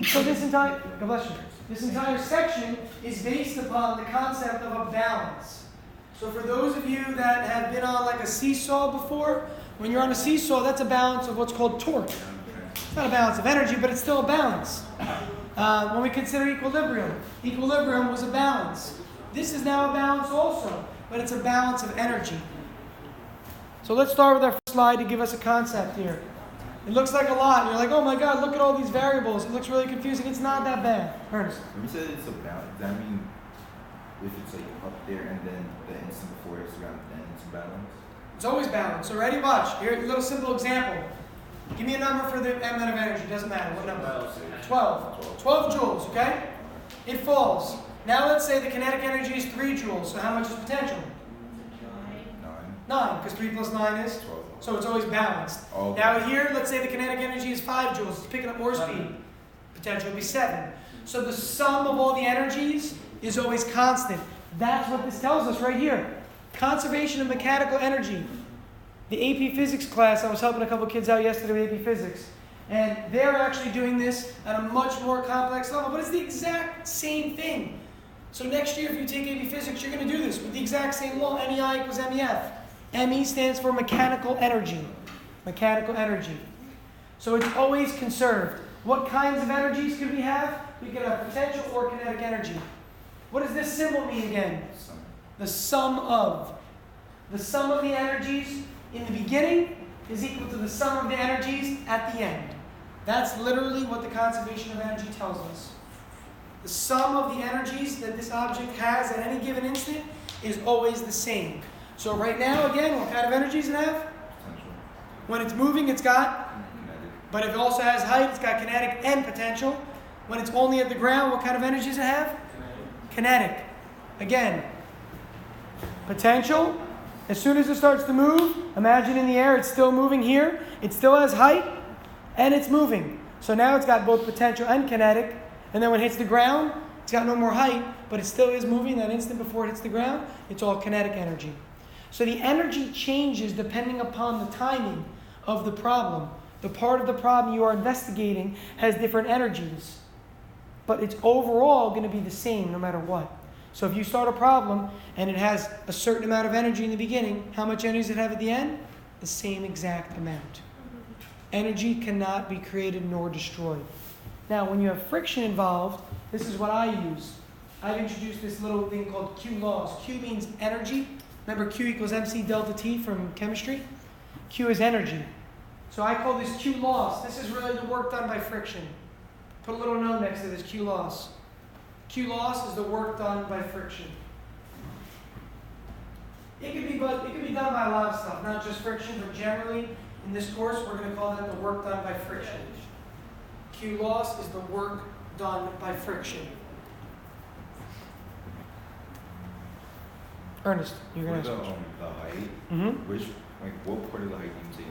So this entire, God bless you, this entire section is based upon the concept of a balance. So for those of you that have been on like a seesaw before, when you're on a seesaw, that's a balance of what's called torque. It's not a balance of energy, but it's still a balance. When we consider equilibrium was a balance. This is now a balance also, but it's a balance of energy. So let's start with our first slide to give us a concept here. It looks like a lot. You're like, oh my God, look at all these variables. It looks really confusing. It's not that bad. Ernest. When you said it's a balance, does that mean if it's like up there and then the instant before it's around, then it's balance? It's always balanced. So ready? Watch. Here's a little simple example. Give me a number for the amount of energy. Doesn't matter. What number? 12. 12 joules, okay? It falls. Now let's say the kinetic energy is 3 joules. So how much is potential? 9, because 3 plus 9 is? 12. So it's always balanced. Now here, let's say the kinetic energy is 5 joules. It's picking up more speed. Potential would be 7. So the sum of all the energies is always constant. That's what this tells us right here. Conservation of mechanical energy. The AP Physics class, I was helping a couple kids out yesterday with AP Physics. And they're actually doing this at a much more complex level. But it's the exact same thing. So next year, if you take AP Physics, you're going to do this with the exact same law. MEI equals MEF. ME stands for mechanical energy. Mechanical energy. So it's always conserved. What kinds of energies could we have? We could have potential or kinetic energy. What does this symbol mean again? The sum of. The sum of the energies in the beginning is equal to the sum of the energies at the end. That's literally what the conservation of energy tells us. The sum of the energies that this object has at any given instant is always the same. So right now, again, what kind of energies does it have? Potential. When it's moving, it's got, Kinetic. but if it also has height, it's got kinetic and potential. When it's only at the ground, what kind of energy does it have? Kinetic. Again, potential. As soon as it starts to move, imagine in the air, it's still moving here. It still has height, and it's moving. So now it's got both potential and kinetic. And then when it hits the ground, it's got no more height, but it still is moving that instant before it hits the ground. It's all kinetic energy. So the energy changes depending upon the timing of the problem. The part of the problem you are investigating has different energies, but it's overall going to be the same no matter what. So if you start a problem and it has a certain amount of energy in the beginning, how much energy does it have at the end? The same exact amount. Energy cannot be created nor destroyed. Now, when you have friction involved, this is what I use. I've introduced this little thing called Q laws. Q means energy. Remember Q equals MC delta T from chemistry? Q is energy. So I call this Q loss. This is really the work done by friction. Put a little note next to this, Q loss. Q loss is the work done by friction. It could be done by a lot of stuff, not just friction, but generally in this course we're going to call that the work done by friction. Q loss is the work done by friction. Ernest, you're going to ask. The height. Mm-hmm. What part of the height do you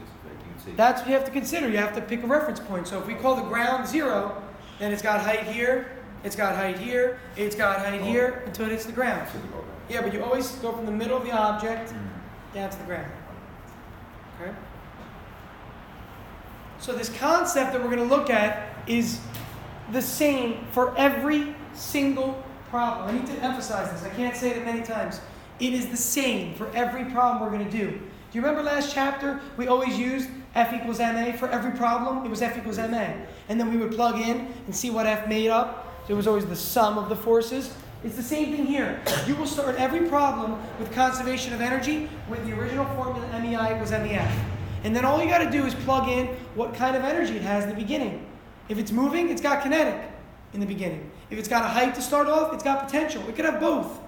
say? That's what you have to consider. You have to pick a reference point. So if we call the ground 0, then it's got height here, it's got height here, it's got height here until it hits the ground. Yeah, but you always go from the middle of the object down to the ground. Okay? So this concept that we're going to look at is the same for every single problem. I need to emphasize this. I can't say it many times. It is the same for every problem we're going to do. Do you remember last chapter? We always used F equals MA for every problem. It was F equals MA. And then we would plug in and see what F made up. So it was always the sum of the forces. It's the same thing here. You will start every problem with conservation of energy with the original formula MEI equals MEF. And then all you got to do is plug in what kind of energy it has in the beginning. If it's moving, it's got kinetic in the beginning. If it's got a height to start off, it's got potential. It could have both.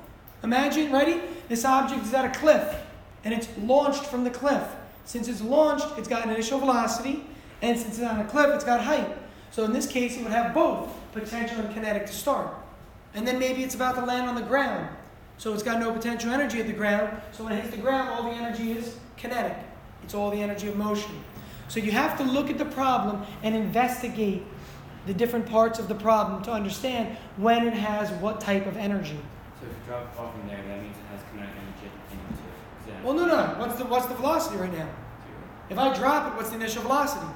Imagine, ready? This object is at a cliff, and it's launched from the cliff. Since it's launched, it's got an initial velocity, and since it's on a cliff, it's got height. So in this case, it would have both potential and kinetic to start. And then maybe it's about to land on the ground. So it's got no potential energy at the ground. So when it hits the ground, all the energy is kinetic. It's all the energy of motion. So you have to look at the problem and investigate the different parts of the problem to understand when it has what type of energy. So if you drop it off from there, that means it has kinetic energy into it. Well, no. What's the velocity right now? 0. If I drop it, what's the initial velocity?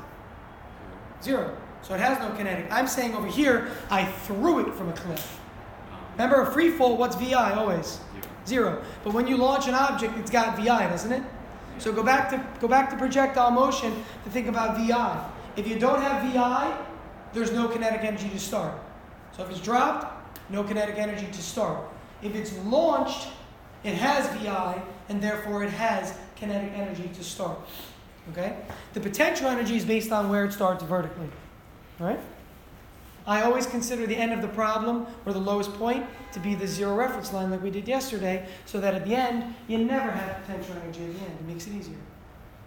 0. So it has no kinetic. I'm saying over here, I threw it from a cliff. Remember, a free fall, what's VI always? Zero. But when you launch an object, it's got VI, doesn't it? So go back to projectile motion to think about VI. If you don't have VI, there's no kinetic energy to start. So if it's dropped, no kinetic energy to start. If it's launched, it has VI, and therefore it has kinetic energy to start. Okay? The potential energy is based on where it starts vertically. Right? I always consider the end of the problem, or the lowest point, to be the zero reference line like we did yesterday, so that at the end, you never have potential energy at the end. It makes it easier.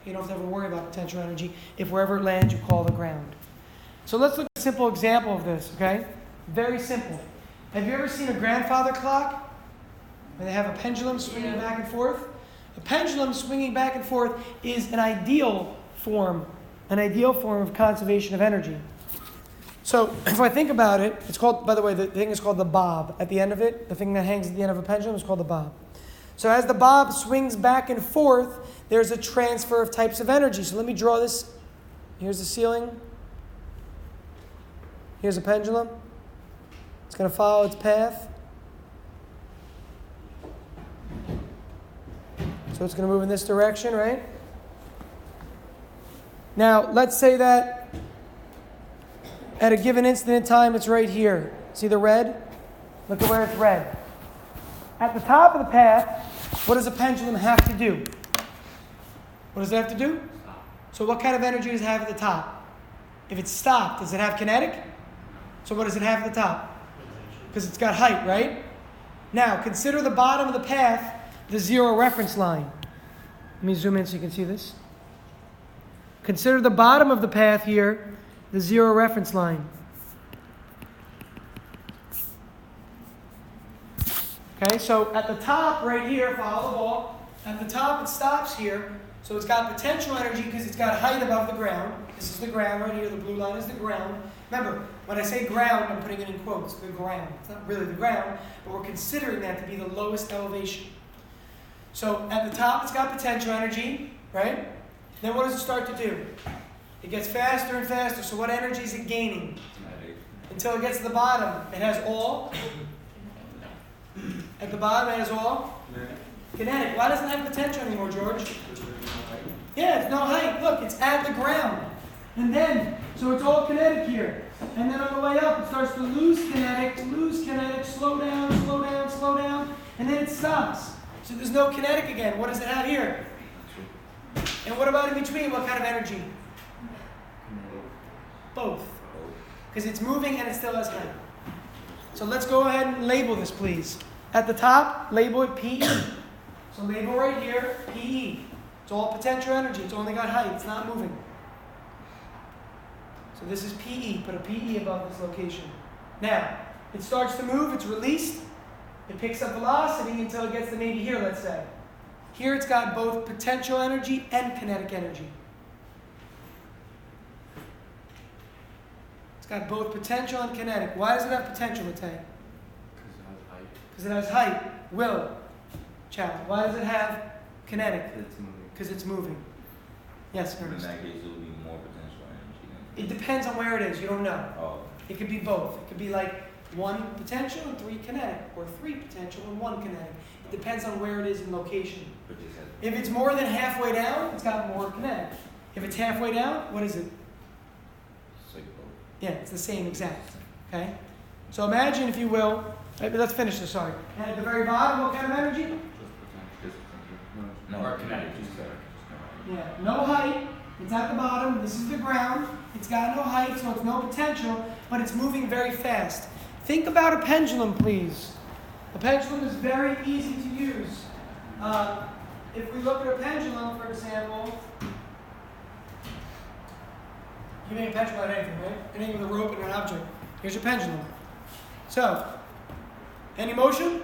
You don't have to ever worry about potential energy if wherever it lands, you call the ground. So let's look at a simple example of this, okay? Very simple. Have you ever seen a grandfather clock? Where they have a pendulum swinging back and forth? A pendulum swinging back and forth is an ideal form of conservation of energy. So if I think about it, it's called, by the way, the thing is called the bob. At the end of it, the thing that hangs at the end of a pendulum is called the bob. So as the bob swings back and forth, there's a transfer of types of energy. So let me draw this. Here's the ceiling. Here's a pendulum. It's going to follow its path. So it's going to move in this direction, right? Now, let's say that at a given instant in time, it's right here. See the red? Look at where it's red. At the top of the path, what does a pendulum have to do? What does it have to do? Stop. So what kind of energy does it have at the top? If it's stopped, does it have kinetic? So what does it have at the top? Because it's got height, right? Now, consider the bottom of the path, the zero reference line. Let me zoom in so you can see this. Consider the bottom of the path here, the zero reference line. Okay, so at the top right here, follow the ball. At the top it stops here. So it's got potential energy because it's got height above the ground. This is the ground right here. The blue line is the ground. Remember, when I say ground, I'm putting it in quotes. The ground. It's not really the ground, but we're considering that to be the lowest elevation. So at the top it's got potential energy, right? Then what does it start to do? It gets faster and faster. So what energy is it gaining? Until it gets to the bottom. It has all. At the bottom it has all. Kinetic. Why doesn't it have potential anymore, George? Yeah, it's no height. Look, it's at the ground. And then, so it's all kinetic here. And then on the way up, it starts to lose kinetic, slow down, slow down, slow down. And then it stops. So there's no kinetic again. What does it have here? And what about in between? What kind of energy? Both. Because it's moving and it still has height. So let's go ahead and label this, please. At the top, label it PE. So label right here, PE. It's all potential energy. It's only got height. It's not moving. So this is PE. Put a PE above this location. Now, it starts to move. It's released. It picks up velocity until it gets to maybe here, let's say. Here it's got both potential energy and kinetic energy. It's got both potential and kinetic. Why does it have potential, Matei? Because it has height. Will. Chad. Why does it have kinetic? Because it's moving. Yes, Ernest. In that case, it will be more potential energy. It depends on where it is. You don't know. Oh. It could be both. It could be like 1 potential and 3 kinetic, or 3 potential and 1 kinetic. It depends on where it is in location. If it's more than halfway down, it's got more kinetic. If it's halfway down, what is it? It's like both. Yeah, it's the same exact. Okay? So imagine, if you will, let's finish this, sorry. And at the very bottom, what kind of energy? No, Or kinetic. Yeah, no height. It's at the bottom. This is the ground. It's got no height, so it's no potential, but it's moving very fast. Think about a pendulum, please. A pendulum is very easy to use. If we look at a pendulum, for example, you make a pendulum out of anything, right? Anything with a rope and an object. Here's your pendulum. So, any motion?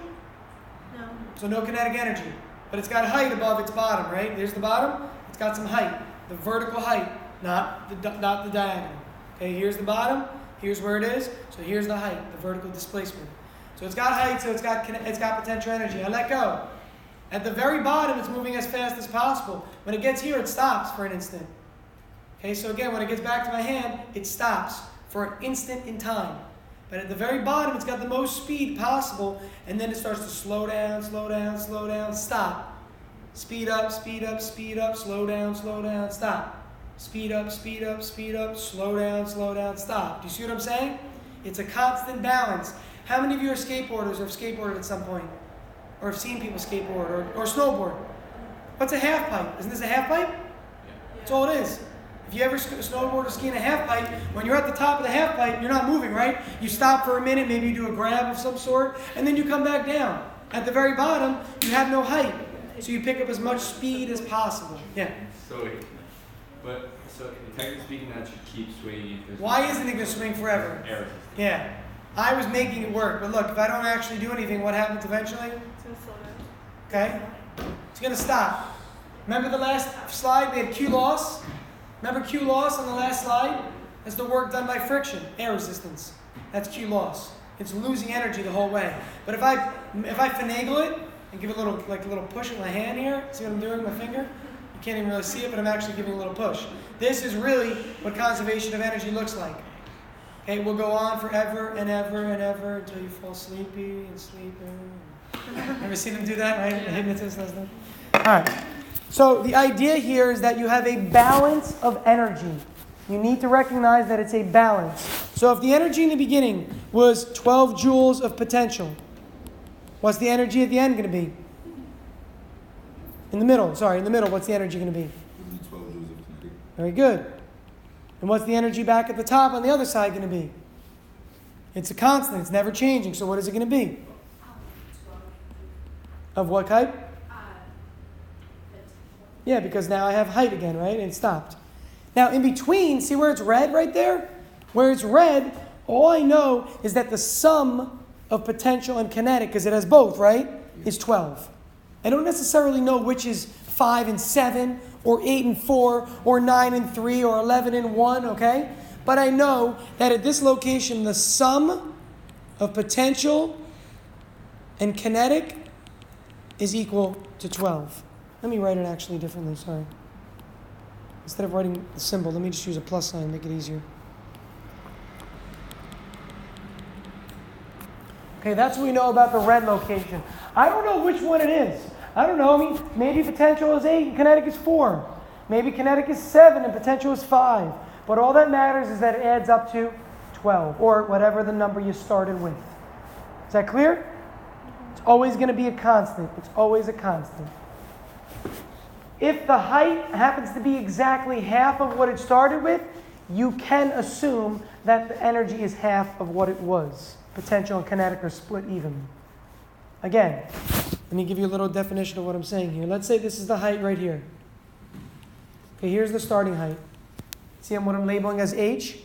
No. So no kinetic energy. But it's got height above its bottom, right? There's the bottom. It's got some height. The vertical height, not the diagonal. Okay, here's the bottom. Here's where it is. So here's the height, the vertical displacement. So it's got height, so it's got potential energy. I let go. At the very bottom, it's moving as fast as possible. When it gets here, it stops for an instant. Okay, so again, when it gets back to my hand, it stops. for an instant in time. But at the very bottom, it's got the most speed possible, and then it starts to slow down, slow down, slow down, stop. Speed up, speed up, speed up, slow down, stop. Speed up, speed up, speed up, slow down, stop. Do you see what I'm saying? It's a constant balance. How many of you are skateboarders or have skateboarded at some point? Or have seen people skateboard or snowboard? What's a half pipe? Isn't this a half pipe? That's all it is. If you ever snowboard or ski in a half pipe, when you're at the top of the half pipe, you're not moving, right? You stop for a minute, maybe you do a grab of some sort, and then you come back down. At the very bottom, you have no height. So you pick up as much speed as possible. Yeah. So technically speaking, that should keep swinging. Why isn't it going to swing forever? Air resistance. Yeah. I was making it work, but look, if I don't actually do anything, what happens eventually? It's going to slow down. Okay? It's going to stop. Remember the last slide? We had Q loss. Remember Q loss on the last slide? That's the work done by friction, air resistance. That's Q loss. It's losing energy the whole way. But if I finagle it and give it a little push with my hand here, see what I'm doing with my finger? You can't even really see it, but I'm actually giving a little push. This is really what conservation of energy looks like. Okay, we'll go on forever and ever and ever until you fall sleepy and sleepy. Ever seen them do that, right? The hypnotist does that. All right. So the idea here is that you have a balance of energy. You need to recognize that it's a balance. So if the energy in the beginning was 12 joules of potential, what's the energy at the end going to be? In the middle, what's the energy going to be? 12 joules of kinetic. Very good. And what's the energy back at the top on the other side going to be? It's a constant. It's never changing. So what is it going to be? Of what type? Yeah, because now I have height again, right? And it stopped. Now, in between, see where it's red right there? Where it's red, all I know is that the sum of potential and kinetic, because it has both, right, is 12. I don't necessarily know which is 5 and 7, or 8 and 4, or 9 and 3, or 11 and 1, okay? But I know that at this location, the sum of potential and kinetic is equal to 12. Let me write it actually differently, sorry. Instead of writing the symbol, let me just use a plus sign, make it easier. Okay, that's what we know about the red location. I don't know which one it is. I don't know, I mean, maybe potential is 8 and kinetic is 4. Maybe kinetic is 7 and potential is 5. But all that matters is that it adds up to 12, or whatever the number you started with. Is that clear? It's always going to be a constant. It's always a constant. If the height happens to be exactly half of what it started with, you can assume that the energy is half of what it was. Potential and kinetic are split evenly. Again, let me give you a little definition of what I'm saying here. Let's say this is the height right here. Okay, here's the starting height. See what I'm labeling as h?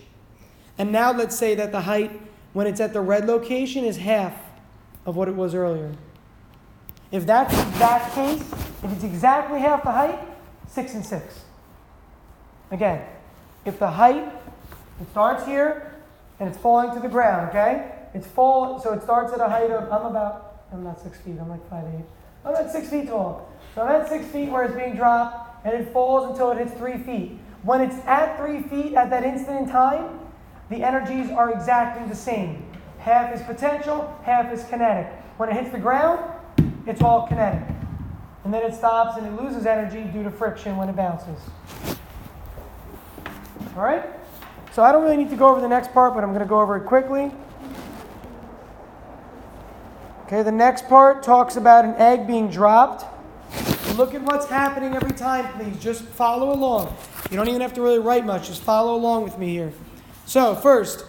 And now let's say that the height, when it's at the red location, is half of what it was earlier. If that's that case, if it's exactly half the height, 6 and 6. Again, if the height, it starts here, and it's falling to the ground, okay? So it starts at a height of, I'm not 6 feet, I'm like 5'8". I'm at 6 feet tall. So I'm at 6 feet where it's being dropped, and it falls until it hits 3 feet. When it's at 3 feet at that instant in time, the energies are exactly the same. Half is potential, half is kinetic. When it hits the ground, it's all kinetic. And then it stops and it loses energy due to friction when it bounces. All right? So I don't really need to go over the next part, but I'm going to go over it quickly. Okay, the next part talks about an egg being dropped. Look at what's happening every time, please. Just follow along. You don't even have to really write much. Just follow along with me here. So, first,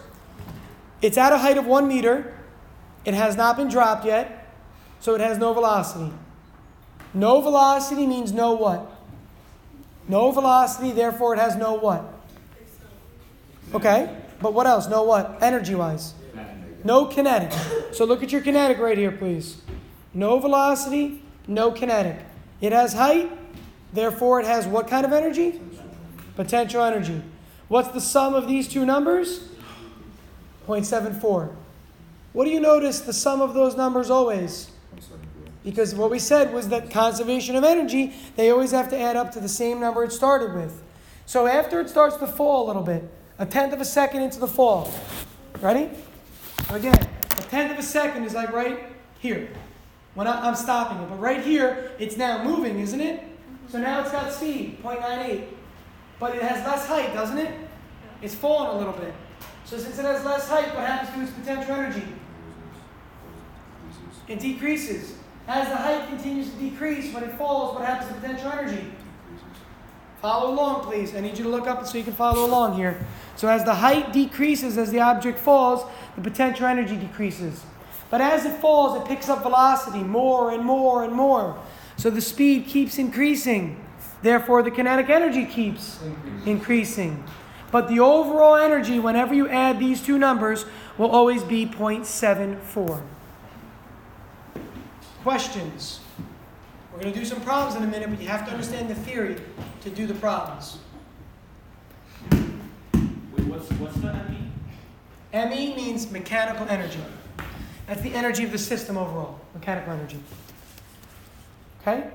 it's at a height of 1 meter. It has not been dropped yet. So it has no velocity. No velocity means no what? No velocity, therefore it has no what? Okay, but what else? No what? Energy-wise? No kinetic. So look at your kinetic right here, please. No velocity, no kinetic. It has height, therefore it has what kind of energy? Potential energy. What's the sum of these two numbers? 0.74. What do you notice the sum of those numbers always? Because what we said was that conservation of energy, they always have to add up to the same number it started with. So after it starts to fall a little bit, 1/10 of a second into the fall. Ready? So again, 1/10 of a second is like right here. When I'm stopping it. But right here, it's now moving, isn't it? So now it's got speed, 0.98. But it has less height, doesn't it? It's fallen a little bit. So since it has less height, what happens to its potential energy? It decreases. As the height continues to decrease, when it falls, what happens to potential energy? Follow along, please. I need you to look up so you can follow along here. So as the height decreases, as the object falls, the potential energy decreases. But as it falls, it picks up velocity more and more and more. So the speed keeps increasing. Therefore, the kinetic energy keeps increasing. But the overall energy, whenever you add these two numbers, will always be 0.74. Questions? We're going to do some problems in a minute, but you have to understand the theory to do the problems. Wait, what's the ME? ME means mechanical energy. That's the energy of the system overall, mechanical energy. Okay?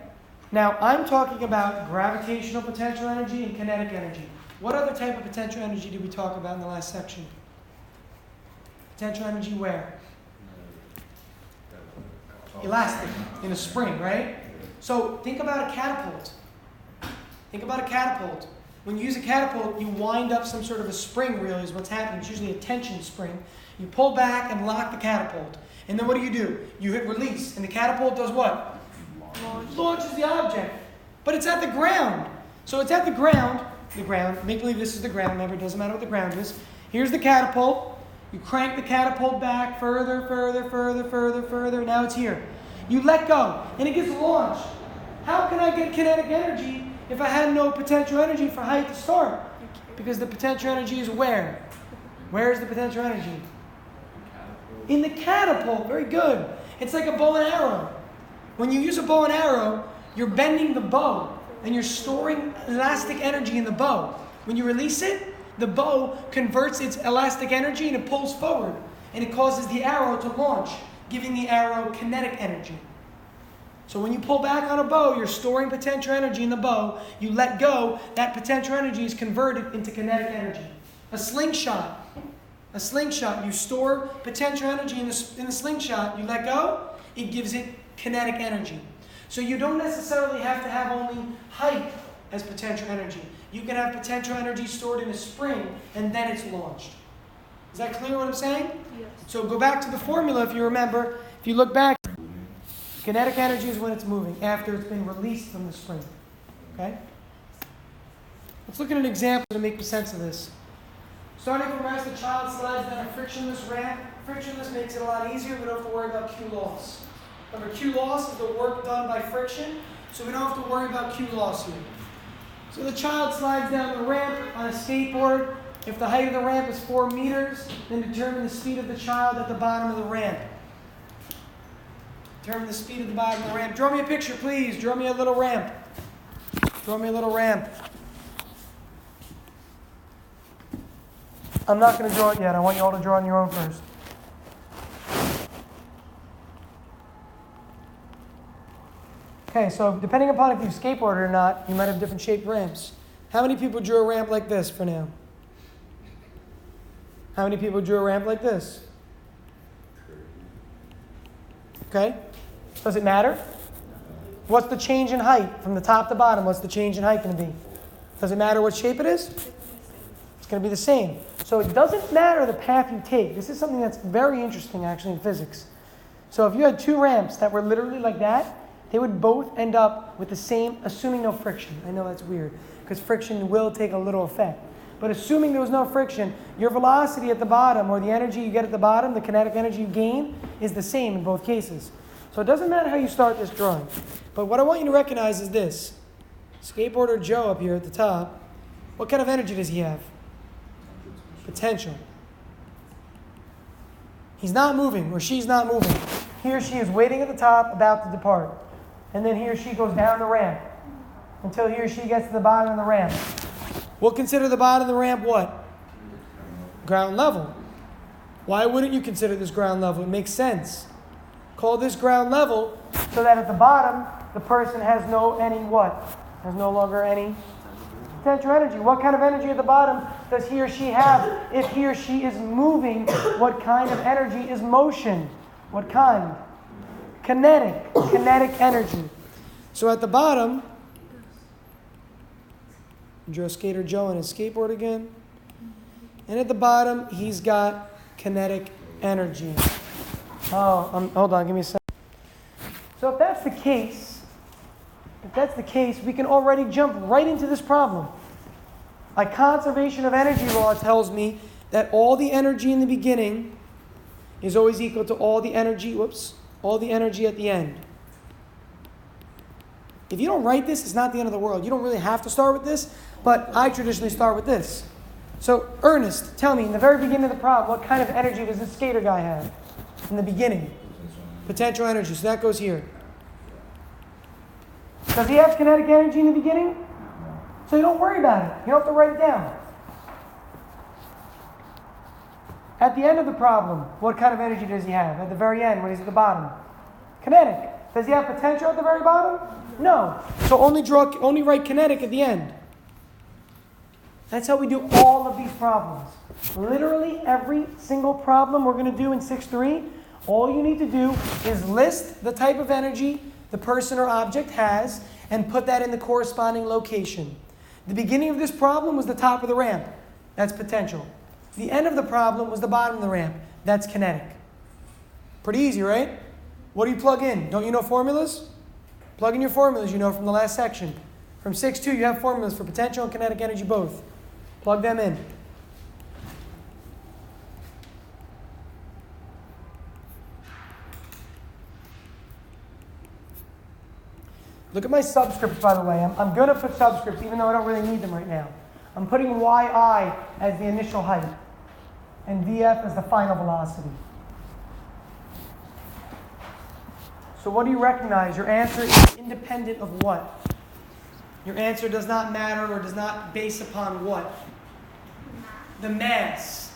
Now, I'm talking about gravitational potential energy and kinetic energy. What other type of potential energy did we talk about in the last section? Potential energy where? Elastic, in a spring, right? So think about a catapult. Think about a catapult. When you use a catapult, you wind up some sort of a spring, really, is what's happening. It's usually a tension spring. You pull back and lock the catapult. And then what do? You hit release. And the catapult does what? Launches the object. But it's at the ground. So it's at the ground. Make believe this is the ground. Remember, it doesn't matter what the ground is. Here's the catapult. You crank the catapult back further. Now it's here. You let go, and it gets launched. How can I get kinetic energy if I had no potential energy for height to start? Because the potential energy is where? Where is the potential energy? In the catapult. Very good. It's like a bow and arrow. When you use a bow and arrow, you're bending the bow, and you're storing elastic energy in the bow. When you release it, the bow converts its elastic energy and it pulls forward, and it causes the arrow to launch, giving the arrow kinetic energy. So when you pull back on a bow, you're storing potential energy in the bow. You let go, that potential energy is converted into kinetic energy. A slingshot, you store potential energy in the slingshot, you let go, it gives it kinetic energy. So you don't necessarily have to have only height as potential energy. You can have potential energy stored in a spring, and then it's launched. Is that clear what I'm saying? Yes. So go back to the formula if you remember. If you look back, kinetic energy is when it's moving, after it's been released from the spring. Okay? Let's look at an example to make sense of this. Starting from as the child slides down a frictionless ramp, frictionless makes it a lot easier. We don't have to worry about Q loss. Remember, Q loss is the work done by friction, so we don't have to worry about Q loss here. So the child slides down the ramp on a skateboard. If the height of the ramp is 4 meters, then determine the speed of the child at the bottom of the ramp. Determine the speed of the bottom of the ramp. Draw me a picture, please. Draw me a little ramp. Draw me a little ramp. I'm not going to draw it yet. I want you all to draw on your own first. Okay, so depending upon if you skateboarded or not, you might have different shaped ramps. How many people drew a ramp like this for now? How many people drew a ramp like this? Okay. Does it matter? What's the change in height from the top to bottom? What's the change in height going to be? Does it matter what shape it is? It's going to be the same. So it doesn't matter the path you take. This is something that's very interesting actually in physics. So if you had two ramps that were literally like that, they would both end up with the same, assuming no friction. I know that's weird, because friction will take a little effect. But assuming there was no friction, your velocity at the bottom, or the energy you get at the bottom, the kinetic energy you gain, is the same in both cases. So it doesn't matter how you start this drawing. But what I want you to recognize is this. Skateboarder Joe up here at the top, what kind of energy does he have? Potential. He's not moving, or she's not moving. He or she is waiting at the top, about to depart. And then he or she goes down the ramp until he or she gets to the bottom of the ramp. We'll consider the bottom of the ramp what? Ground level. Why wouldn't you consider this ground level? It makes sense. Call this ground level so that at the bottom, the person has no longer any potential energy. What kind of energy at the bottom does he or she have? If he or she is moving, what kind of energy is motion? What kind? Kinetic energy. So at the bottom, draw skater Joe on his skateboard again. And at the bottom, he's got kinetic energy. Hold on, give me a second. So if that's the case, we can already jump right into this problem. A conservation of energy law tells me that all the energy in the beginning is always equal to all the energy at the end. If you don't write this, it's not the end of the world. You don't really have to start with this, but I traditionally start with this. So, Ernest, tell me, in the very beginning of the problem, what kind of energy does this skater guy have in the beginning? Potential energy. So that goes here. Does he have kinetic energy in the beginning? So you don't worry about it. You don't have to write it down. At the end of the problem, what kind of energy does he have? At the very end, when he's at the bottom? Kinetic. Does he have potential at the very bottom? No. So only write kinetic at the end. That's how we do all of these problems. Literally every single problem we're going to do in 6.3, all you need to do is list the type of energy the person or object has and put that in the corresponding location. The beginning of this problem was the top of the ramp. That's potential. The end of the problem was the bottom of the ramp. That's kinetic. Pretty easy, right? What do you plug in? Don't you know formulas? Plug in your formulas you know from the last section. From 6.2, you have formulas for potential and kinetic energy both. Plug them in. Look at my subscripts, by the way. I'm going to put subscripts, even though I don't really need them right now. I'm putting yi as the initial height, and vf as the final velocity. So what do you recognize? Your answer is independent of what? Your answer does not matter or does not base upon what? The mass.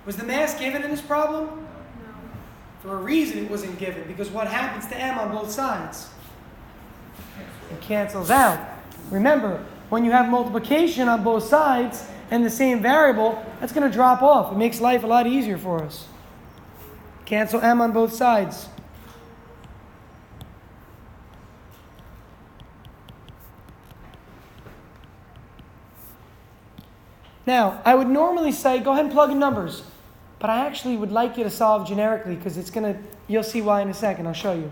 Was the mass given in this problem? No. For a reason it wasn't given, because what happens to m on both sides? It cancels out. Remember, when you have multiplication on both sides and the same variable, that's going to drop off. It makes life a lot easier for us. Cancel m on both sides. Now, I would normally say, go ahead and plug in numbers. But I actually would like you to solve generically because you'll see why in a second. I'll show you.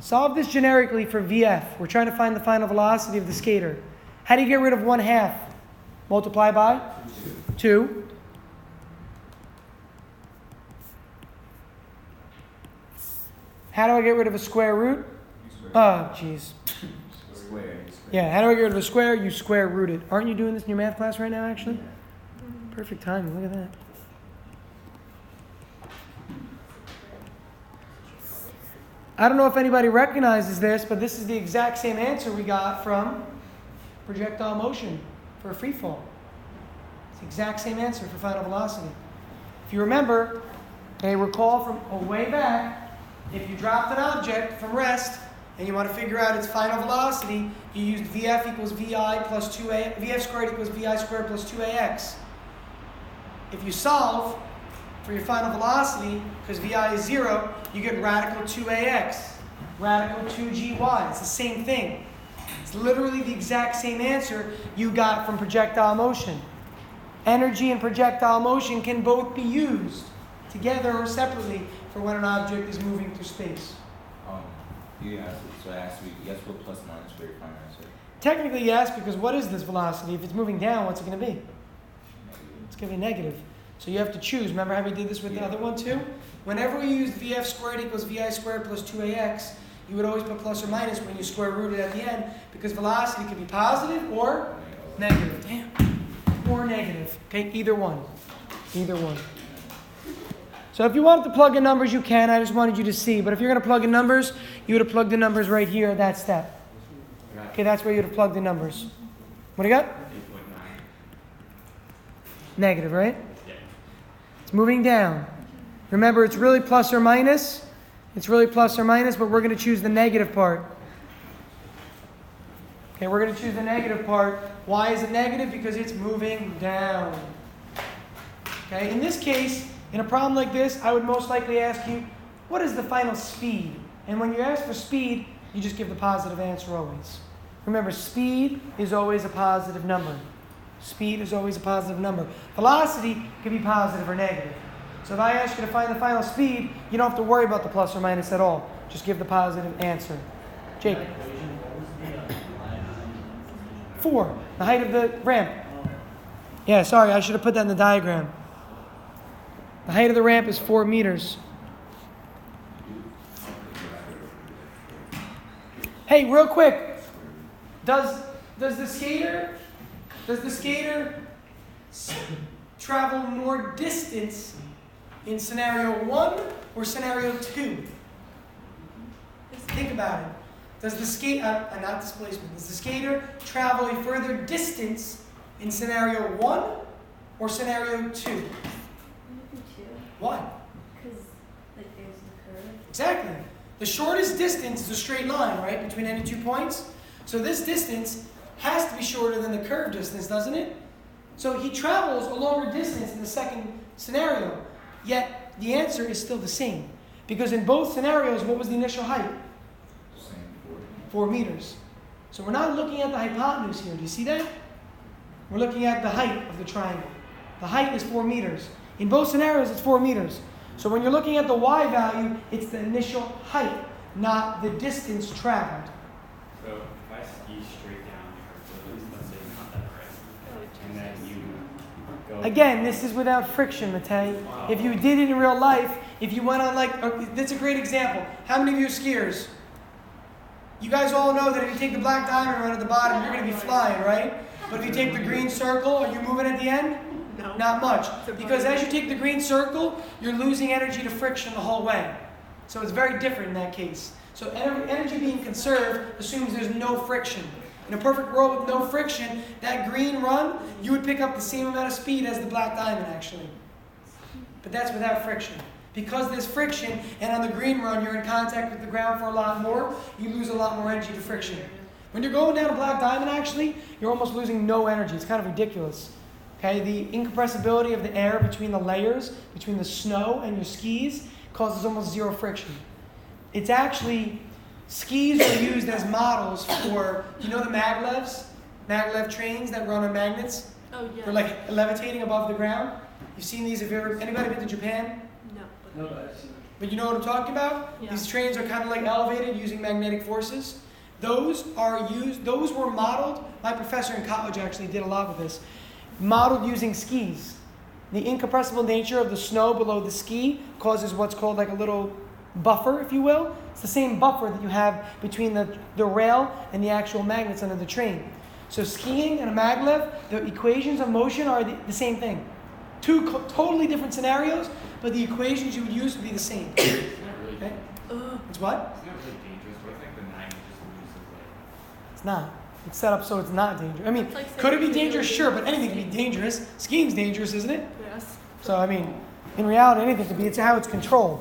Solve this generically for VF. We're trying to find the final velocity of the skater. How do you get rid of 1/2? Multiply by 2. How do I get rid of a square root? Oh, jeez. Yeah, how do I get rid of a square? You square root it. Aren't you doing this in your math class right now, actually? Perfect timing. Look at that. I don't know if anybody recognizes this, but this is the exact same answer we got from projectile motion for a free fall. It's the exact same answer for final velocity. If you remember, recall from way back, if you dropped an object from rest and you want to figure out its final velocity, you used VF equals VI plus 2A, VF squared equals VI squared plus 2AX. If you solve for your final velocity, because VI is 0, you get radical 2AX, radical 2GY. It's the same thing. It's literally the exact same answer you got from projectile motion. Energy and projectile motion can both be used together or separately for when an object is moving through space. You asked it, so I asked you, yes, what plus minus for your final answer? Technically, yes, because what is this velocity? If it's moving down, what's it going to be? It's going to be negative. So you have to choose. Remember how we did this with the other one too? Whenever we used VF squared equals VI squared plus 2AX, you would always put plus or minus when you square root it at the end, because velocity can be positive or negative. Damn. Or negative. Okay, either one. Either one. So if you wanted to plug in numbers, you can. I just wanted you to see. But if you're going to plug in numbers, you would have plugged in numbers right here at that step. Okay, that's where you would have plugged in numbers. What do you got? 8.9. Negative, right? Yeah. It's moving down. Remember, it's really plus or minus. It's really plus or minus, but we're going to choose the negative part. Okay, we're going to choose the negative part. Why is it negative? Because it's moving down. Okay, in this case, in a problem like this, I would most likely ask you, what is the final speed? And when you ask for speed, you just give the positive answer always. Remember, speed is always a positive number. Speed is always a positive number. Velocity can be positive or negative. So if I ask you to find the final speed, you don't have to worry about the plus or minus at all. Just give the positive answer. Jake. 4, the height of the ramp. Yeah, sorry, I should have put that in the diagram. The height of the ramp is 4 meters. Hey, real quick. Does the skater travel more distance in scenario 1 or scenario 2? Think about it. Does the skater travel a further distance in scenario 1 or scenario 2? 2. Why? Because there's the curve. Exactly. The shortest distance is a straight line, right, between any 2 points. So this distance has to be shorter than the curved distance, doesn't it? So he travels a longer distance in the second scenario, yet the answer is still the same. Because in both scenarios, what was the initial height? 4 meters. So we're not looking at the hypotenuse here. Do you see that? We're looking at the height of the triangle. The height is 4 meters. In both scenarios, it's 4 meters. So when you're looking at the y value, it's the initial height, not the distance traveled. So if I ski straight down here, let's say not that right, and then you go. Again, this is without friction, Matei. If you did it in real life, if you went on that's a great example. How many of you are skiers? You guys all know that if you take the black diamond right at the bottom, you're going to be flying, right? But if you take the green circle, are you moving at the end? No. Not much. Because as you take the green circle, you're losing energy to friction the whole way. So it's very different in that case. So energy being conserved assumes there's no friction. In a perfect world with no friction, that green run, you would pick up the same amount of speed as the black diamond actually. But that's without friction. Because there's friction, and on the green run, you're in contact with the ground for a lot more, you lose a lot more energy to friction. When you're going down a black diamond, actually, you're almost losing no energy. It's kind of ridiculous. Okay, the incompressibility of the air between the layers, between the snow and your skis, causes almost zero friction. It's actually, skis are used as models for, you know the maglevs? Maglev trains that run on magnets? Oh, yeah. They're like levitating above the ground. You've seen these, anybody been to Japan? No. But you know what I'm talking about? Yeah. These trains are kind of like elevated using magnetic forces. Those were modeled, my professor in college actually did a lot with this, modeled using skis. The incompressible nature of the snow below the ski causes what's called like a little buffer, if you will. It's the same buffer that you have between the rail and the actual magnets under the train. So skiing and a maglev, the equations of motion are the same thing. Two totally different scenarios, but the equations you would use would be the same. It's not really. Okay? It's what? It's not really dangerous. What if like the magnet just moves like? It's not. It's set up so it's not dangerous. I mean, It's like could it be saying dangerous? you Sure, but anything can be dangerous. Skiing's dangerous, isn't it? Yes. So, I mean, in reality, anything could be. It's how it's controlled.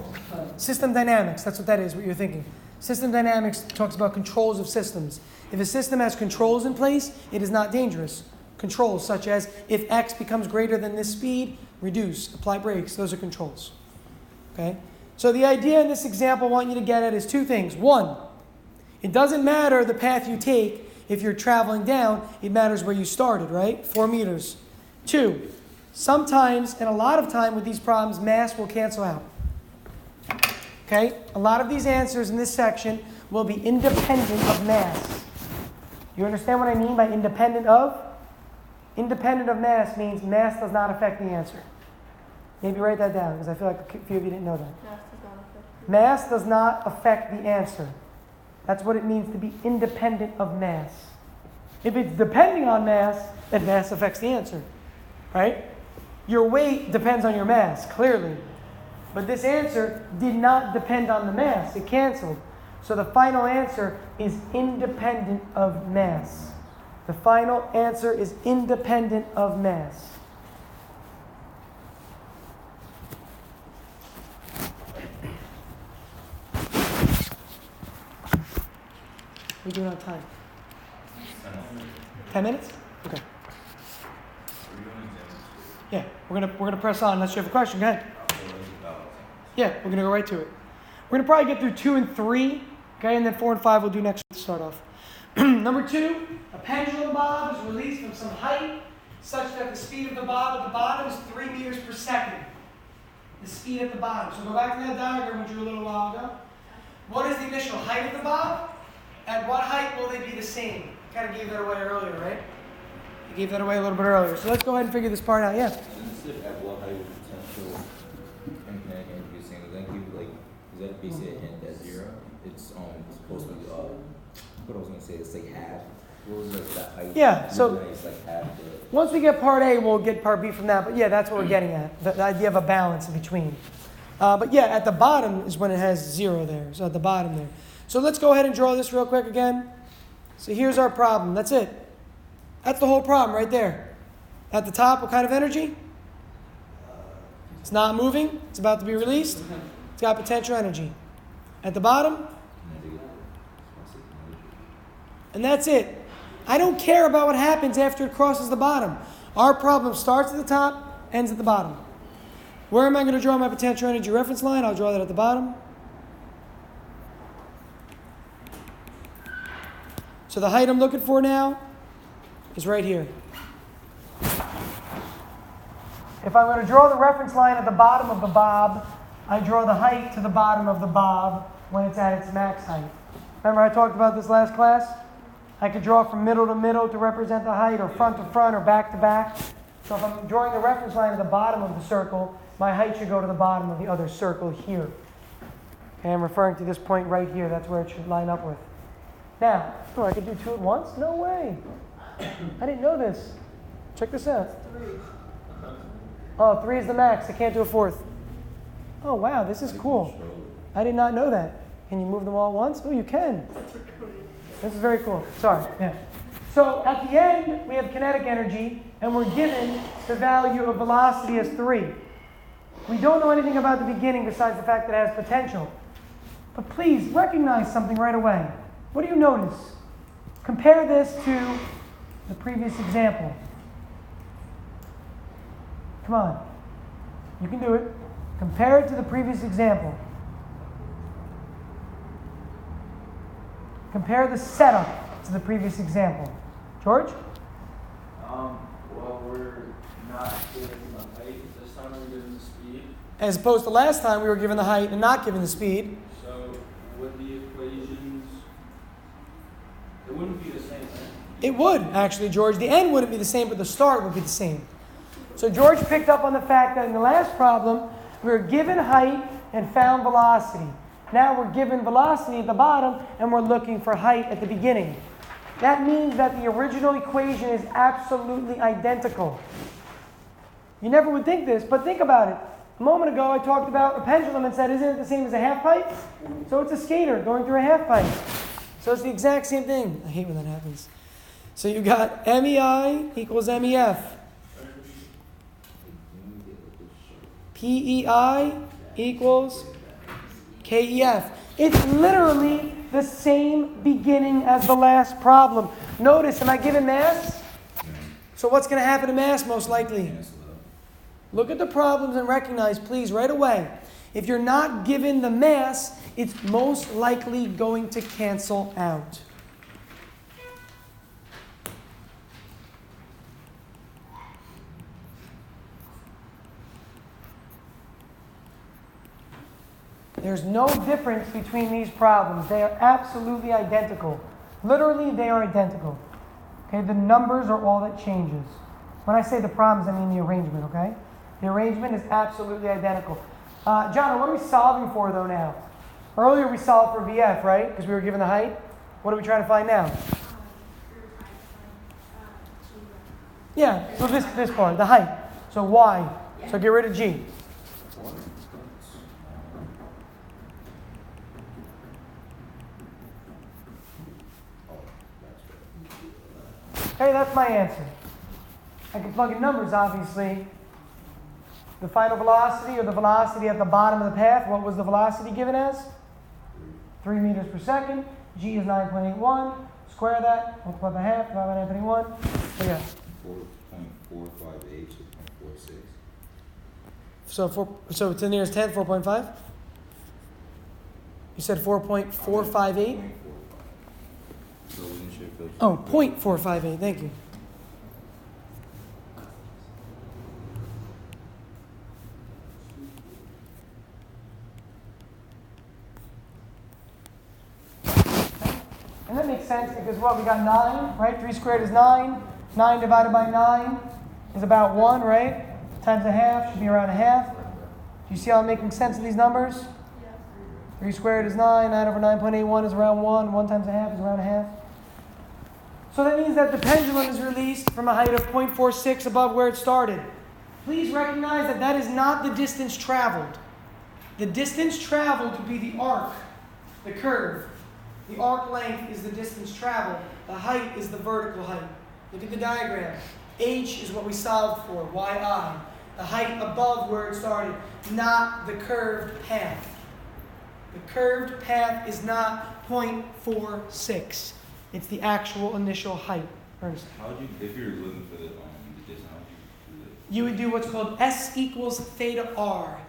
System dynamics, that's what that is, what you're thinking. System dynamics talks about controls of systems. If a system has controls in place, it is not dangerous. Controls such as if x becomes greater than this speed, reduce, apply brakes. Those are controls. Okay? So the idea in this example I want you to get at is 2 things. 1, it doesn't matter the path you take if you're traveling down. It matters where you started, right? 4 meters. 2, sometimes and a lot of time with these problems, mass will cancel out. Okay? A lot of these answers in this section will be independent of mass. You understand what I mean by independent of? Independent of mass means mass does not affect the answer. Maybe write that down because I feel like a few of you didn't know that. Mass does not affect the answer. That's what it means to be independent of mass. If it's depending on mass, then mass affects the answer. Right? Your weight depends on your mass, clearly. But this answer did not depend on the mass. It canceled. So the final answer is independent of mass. The final answer is independent of mass. We do not have time. 10 minutes? Okay. Yeah, we're gonna press on unless you have a question. Go ahead. Yeah, we're gonna go right to it. We're gonna probably get through 2 and 3, okay, and then 4 and 5 we'll do next week to start off. Number 2, a pendulum bob is released from some height such that the speed of the bob at the bottom is 3 meters per second. The speed at the bottom. So go back to that diagram we drew a little while ago. What is the initial height of the bob? At what height will they be the same? I kind of gave that away earlier, right? I gave that away a little bit earlier. So let's go ahead and figure this part out. Yeah. At what height would potential and kinetic energy be the same? Does that give like, does that basically end at 0? It's supposed to be what I was gonna say, it's like half. What was like that height? Yeah, so it's like half the once we get part A, we'll get part B from that. But yeah, that's what we're getting at. The idea of a balance in between. But yeah, at the bottom is when it has 0 there. So at the bottom there. So let's go ahead and draw this real quick again. So here's our problem. That's it. That's the whole problem right there. At the top, what kind of energy? It's not moving. It's about to be released. It's got potential energy. At the bottom, and that's it. I don't care about what happens after it crosses the bottom. Our problem starts at the top, ends at the bottom. Where am I going to draw my potential energy reference line? I'll draw that at the bottom. So the height I'm looking for now is right here. If I'm going to draw the reference line at the bottom of the bob, I draw the height to the bottom of the bob when it's at its max height. Remember I talked about this last class? I could draw from middle to middle to represent the height, or front to front, or back to back. So if I'm drawing the reference line at the bottom of the circle, my height should go to the bottom of the other circle here. Okay, I'm referring to this point right here. That's where it should line up with. Now, I could do 2 at once? No way. I didn't know this. Check this out. 3 is the max. I can't do a 4th. Oh, wow, this is cool. I did not know that. Can you move them all at once? Oh, you can. This is very cool. Sorry. Yeah. So at the end, we have kinetic energy, and we're given the value of velocity as 3. We don't know anything about the beginning besides the fact that it has potential. But please recognize something right away. What do you notice? Compare this to the previous example. Come on. You can do it. Compare it to the previous example. Compare the setup to the previous example. George? Well, we're not given the height. This time we're given the speed. As opposed to last time, we were given the height and not given the speed. So, would the equations, it wouldn't be the same thing? It would, actually, George. The end wouldn't be the same, but the start would be the same. So George picked up on the fact that in the last problem, we were given height and found velocity. Now we're given velocity at the bottom, and we're looking for height at the beginning. That means that the original equation is absolutely identical. You never would think this, but think about it. A moment ago, I talked about a pendulum and said, isn't it the same as a half pipe? So it's a skater going through a half pipe. So it's the exact same thing. I hate when that happens. So you got MEI equals MEF. PEI equals KEF. It's literally the same beginning as the last problem. Notice, am I given mass? So what's going to happen to mass most likely? Look at the problems and recognize, please, right away. If you're not given the mass, it's most likely going to cancel out. There's no difference between these problems. They are absolutely identical. Literally, they are identical. Okay, the numbers are all that changes. When I say the problems, I mean the arrangement, okay? The arrangement is absolutely identical. John, what are we solving for, though, now? Earlier, we solved for VF, right? Because we were given the height. What are we trying to find now? Yeah, so this part, the height. So Y. So get rid of G. Okay, that's my answer. I can plug in numbers, obviously. The final velocity, or the velocity at the bottom of the path, what was the velocity given as? 3 meters per second. G is 9.81. Square that, multiply by half, divide by 921. So yeah. 4.458 to 0.46. So it's the nearest 10, 4.5? You said 4.458? 0.45. So we can shift those. Oh, 0.458, thank you. And that makes sense because what? We got 9, right? 3 squared is 9. 9 divided by 9 is about 1, right? Times a half should be around a half. Do you see how I'm making sense of these numbers? Yeah. 3 squared is 9. 9 over 9.81 is around 1. 1 times a half is around a half. So that means that the pendulum is released from a height of 0.46 above where it started. Please recognize that that is not the distance traveled. The distance traveled would be the arc, the curve. The arc length is the distance traveled. The height is the vertical height. Look at the diagram. H is what we solved for, yi. The height above where it started, not the curved path. The curved path is not 0.46. It's the actual initial height. Ernest. How would you, if you're looking for the distance, how would you do it? You would do what's called S equals theta r.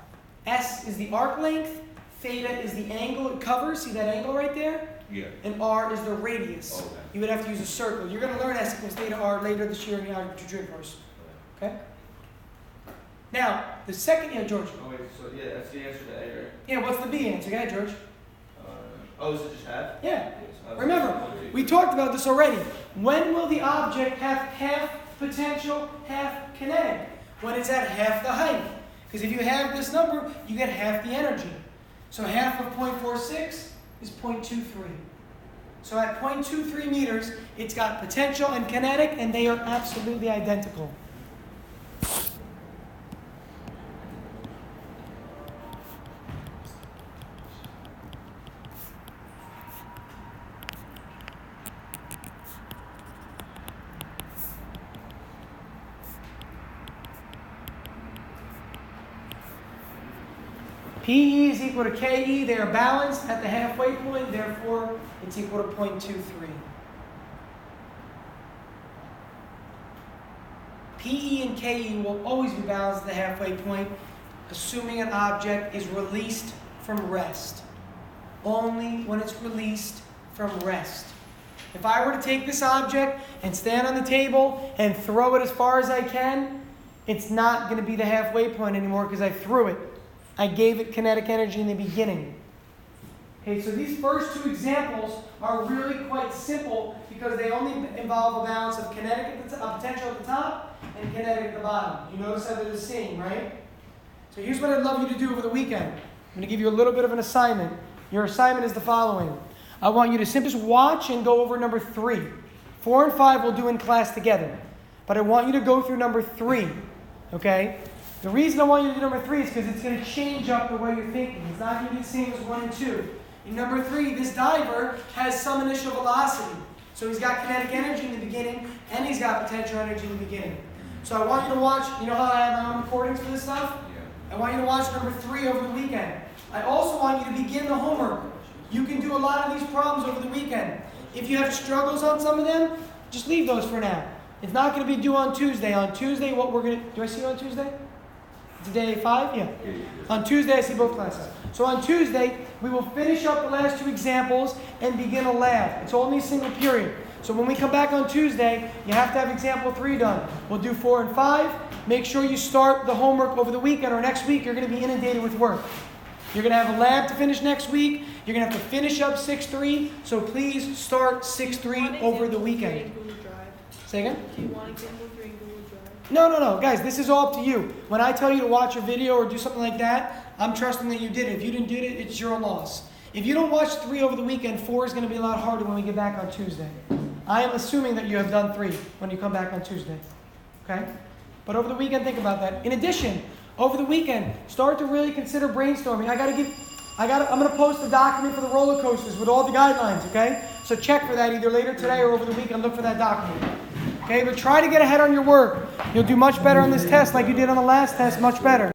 S is the arc length. Theta is the angle it covers. See that angle right there? Yeah. And r is the radius. Okay. You would have to use a circle. You're going to learn S equals theta r later this year in the algebra 2 trig course. Okay? Now, the second, George. Oh wait, so yeah, that's the answer to A, right? Yeah, what's the B answer? Go ahead, George. Is it just half? Yeah. Yes. Remember, we talked about this already. When will the object have half potential, half kinetic? When it's at half the height. Because if you have this number, you get half the energy. So half of 0.46 is 0.23. So at 0.23 meters, it's got potential and kinetic, and they are absolutely identical. PE is equal to KE. They are balanced at the halfway point. Therefore, it's equal to 0.23. PE and KE will always be balanced at the halfway point, assuming an object is released from rest. Only when it's released from rest. If I were to take this object and stand on the table and throw it as far as I can, it's not going to be the halfway point anymore because I threw it. I gave it kinetic energy in the beginning. Okay, so these first two examples are really quite simple because they only involve a balance of kinetic potential at the top and kinetic at the bottom. You notice how they're the same, right? So here's what I'd love you to do over the weekend. I'm going to give you a little bit of an assignment. Your assignment is the following. I want you to simply just watch and go over number 3. 4 and 5 we'll do in class together. But I want you to go through number 3. Okay? The reason I want you to do number 3 is because it's going to change up the way you're thinking. It's not going to be the same as 1 and 2. In number 3, this diver has some initial velocity. So he's got kinetic energy in the beginning, and he's got potential energy in the beginning. So I want you to watch, you know how I have my own recordings for this stuff? Yeah. I want you to watch number 3 over the weekend. I also want you to begin the homework. You can do a lot of these problems over the weekend. If you have struggles on some of them, just leave those for now. It's not going to be due on Tuesday. On Tuesday, what we're going to... Do I see you on Tuesday? Today 5? Yeah. On Tuesday, I see both classes. So on Tuesday, we will finish up the last 2 examples and begin a lab. It's only a single period. So when we come back on Tuesday, you have to have example 3 done. We'll do 4 and 5. Make sure you start the homework over the weekend or next week. You're going to be inundated with work. You're going to have a lab to finish next week. You're going to have to finish up 6-3. So please start 6-3 over the weekend. Say again? Do you want example 3 in Google Drive? No. Guys, this is all up to you. When I tell you to watch a video or do something like that, I'm trusting that you did it. If you didn't do it, it's your loss. If you don't watch 3 over the weekend, 4 is going to be a lot harder when we get back on Tuesday. I am assuming that you have done 3 when you come back on Tuesday. Okay? But over the weekend, think about that. In addition, over the weekend, start to really consider brainstorming. I'm going to post a document for the roller coasters with all the guidelines, okay? So check for that either later today or over the weekend. Look for that document. Okay, but try to get ahead on your work. You'll do much better on this test like you did on the last test, much better.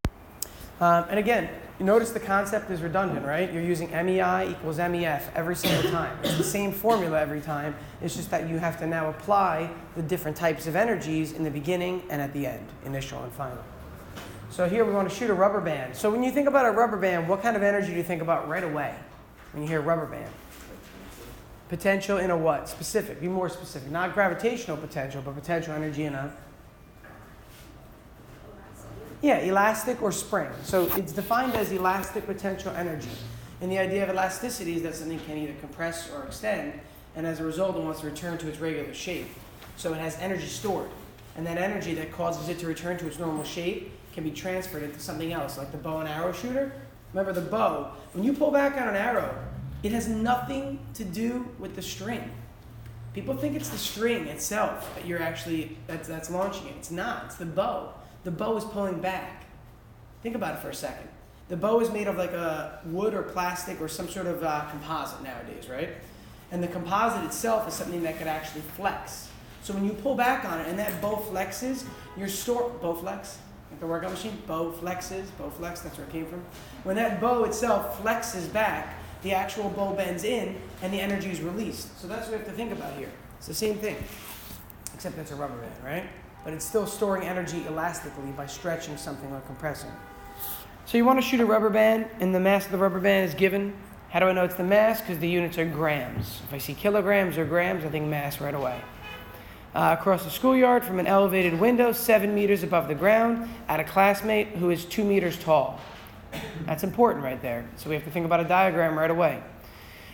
And again, You notice the concept is redundant, right? You're using MEI equals MEF every single time. It's the same formula every time. It's just that you have to now apply the different types of energies in the beginning and at the end, initial and final. So here we want to shoot a rubber band. So when you think about a rubber band, what kind of energy do you think about right away when you hear rubber band? Potential in a what? Specific. Be more specific. Not gravitational potential, but potential energy in a... Yeah, elastic or spring. So it's defined as elastic potential energy. And the idea of elasticity is that something can either compress or extend, and as a result, it wants to return to its regular shape. So it has energy stored. And that energy that causes it to return to its normal shape can be transferred into something else, like the bow and arrow shooter. Remember the bow, when you pull back on an arrow, it has nothing to do with the string. People think it's the string itself that you're actually, that's launching it. It's not, it's the bow. The bow is pulling back. Think about it for a second. The bow is made of like a wood or plastic or some sort of composite nowadays, right? And the composite itself is something that could actually flex. So when you pull back on it and that bow flexes, bow flex, like the workout machine, bow flexes, bow flex, that's where it came from. When that bow itself flexes back, the actual bow bends in and the energy is released. So that's what we have to think about here. It's the same thing, except it's a rubber band, right? But it's still storing energy elastically by stretching something or compressing. So you want to shoot a rubber band, and the mass of the rubber band is given. How do I know it's the mass? Because the units are grams. If I see kilograms or grams, I think mass right away. Across the schoolyard from an elevated window 7 meters above the ground at a classmate who is 2 meters tall. That's important right there. So we have to think about a diagram right away.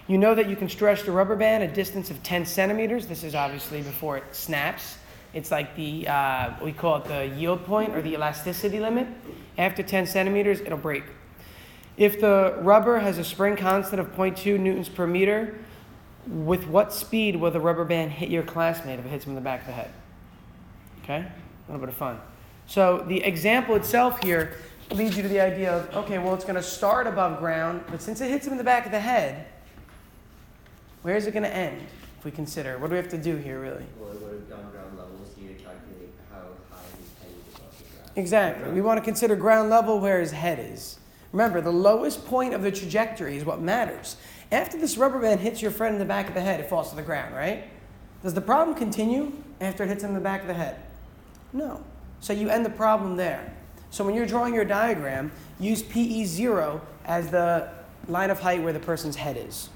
You know that you can stretch the rubber band a distance of 10 centimeters. This is obviously before it snaps. It's like the, we call it the yield point or the elasticity limit. After 10 centimeters, it'll break. If the rubber has a spring constant of 0.2 newtons per meter, with what speed will the rubber band hit your classmate if it hits him in the back of the head? Okay? A little bit of fun. So the example itself here leads you to the idea of, okay, well, it's going to start above ground, but since it hits him in the back of the head, where is it going to end, if we consider? What do we have to do here, really? Well, it would have gone ground level, so you calculate how high his head is above the ground. Exactly. We want to consider ground level where his head is. Remember, the lowest point of the trajectory is what matters. After this rubber band hits your friend in the back of the head, it falls to the ground, right? Does the problem continue after it hits him in the back of the head? No. So you end the problem there. So when you're drawing your diagram, use PE0 as the line of height where the person's head is.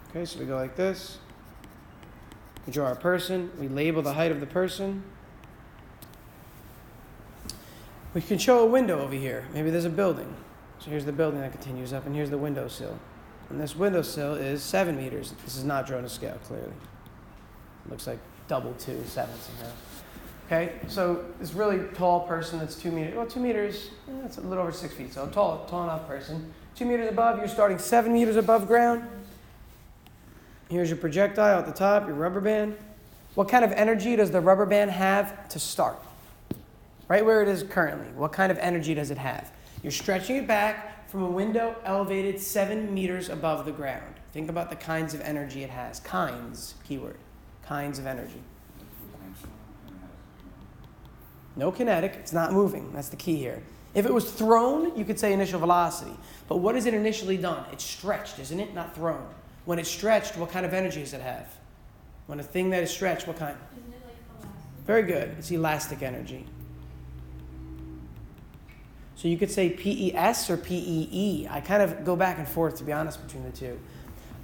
Okay, so we go like this. We draw our person. We label the height of the person. We can show a window over here. Maybe there's a building. So here's the building that continues up, and here's the windowsill. And this windowsill is 7 meters. This is not drawn to scale, clearly. It looks like double 2 sevens somehow. Okay, so this really tall person that's 2 meters, well, 2 meters, that's a little over 6 feet, so a tall enough person. 2 meters above, you're starting 7 meters above ground. Here's your projectile at the top, your rubber band. What kind of energy does the rubber band have to start? Right where it is currently, what kind of energy does it have? You're stretching it back from a window elevated 7 meters above the ground. Think about the kinds of energy it has. Kinds, keyword. Kinds of energy. No kinetic, it's not moving. That's the key here. If it was thrown, you could say initial velocity. But what is it initially done? It's stretched, isn't it? Not thrown. When it's stretched, what kind of energy does it have? When a thing that is stretched, what kind? Isn't it like elastic? Very good. It's elastic energy. So you could say PES or PEE. I kind of go back and forth, to be honest, between the two.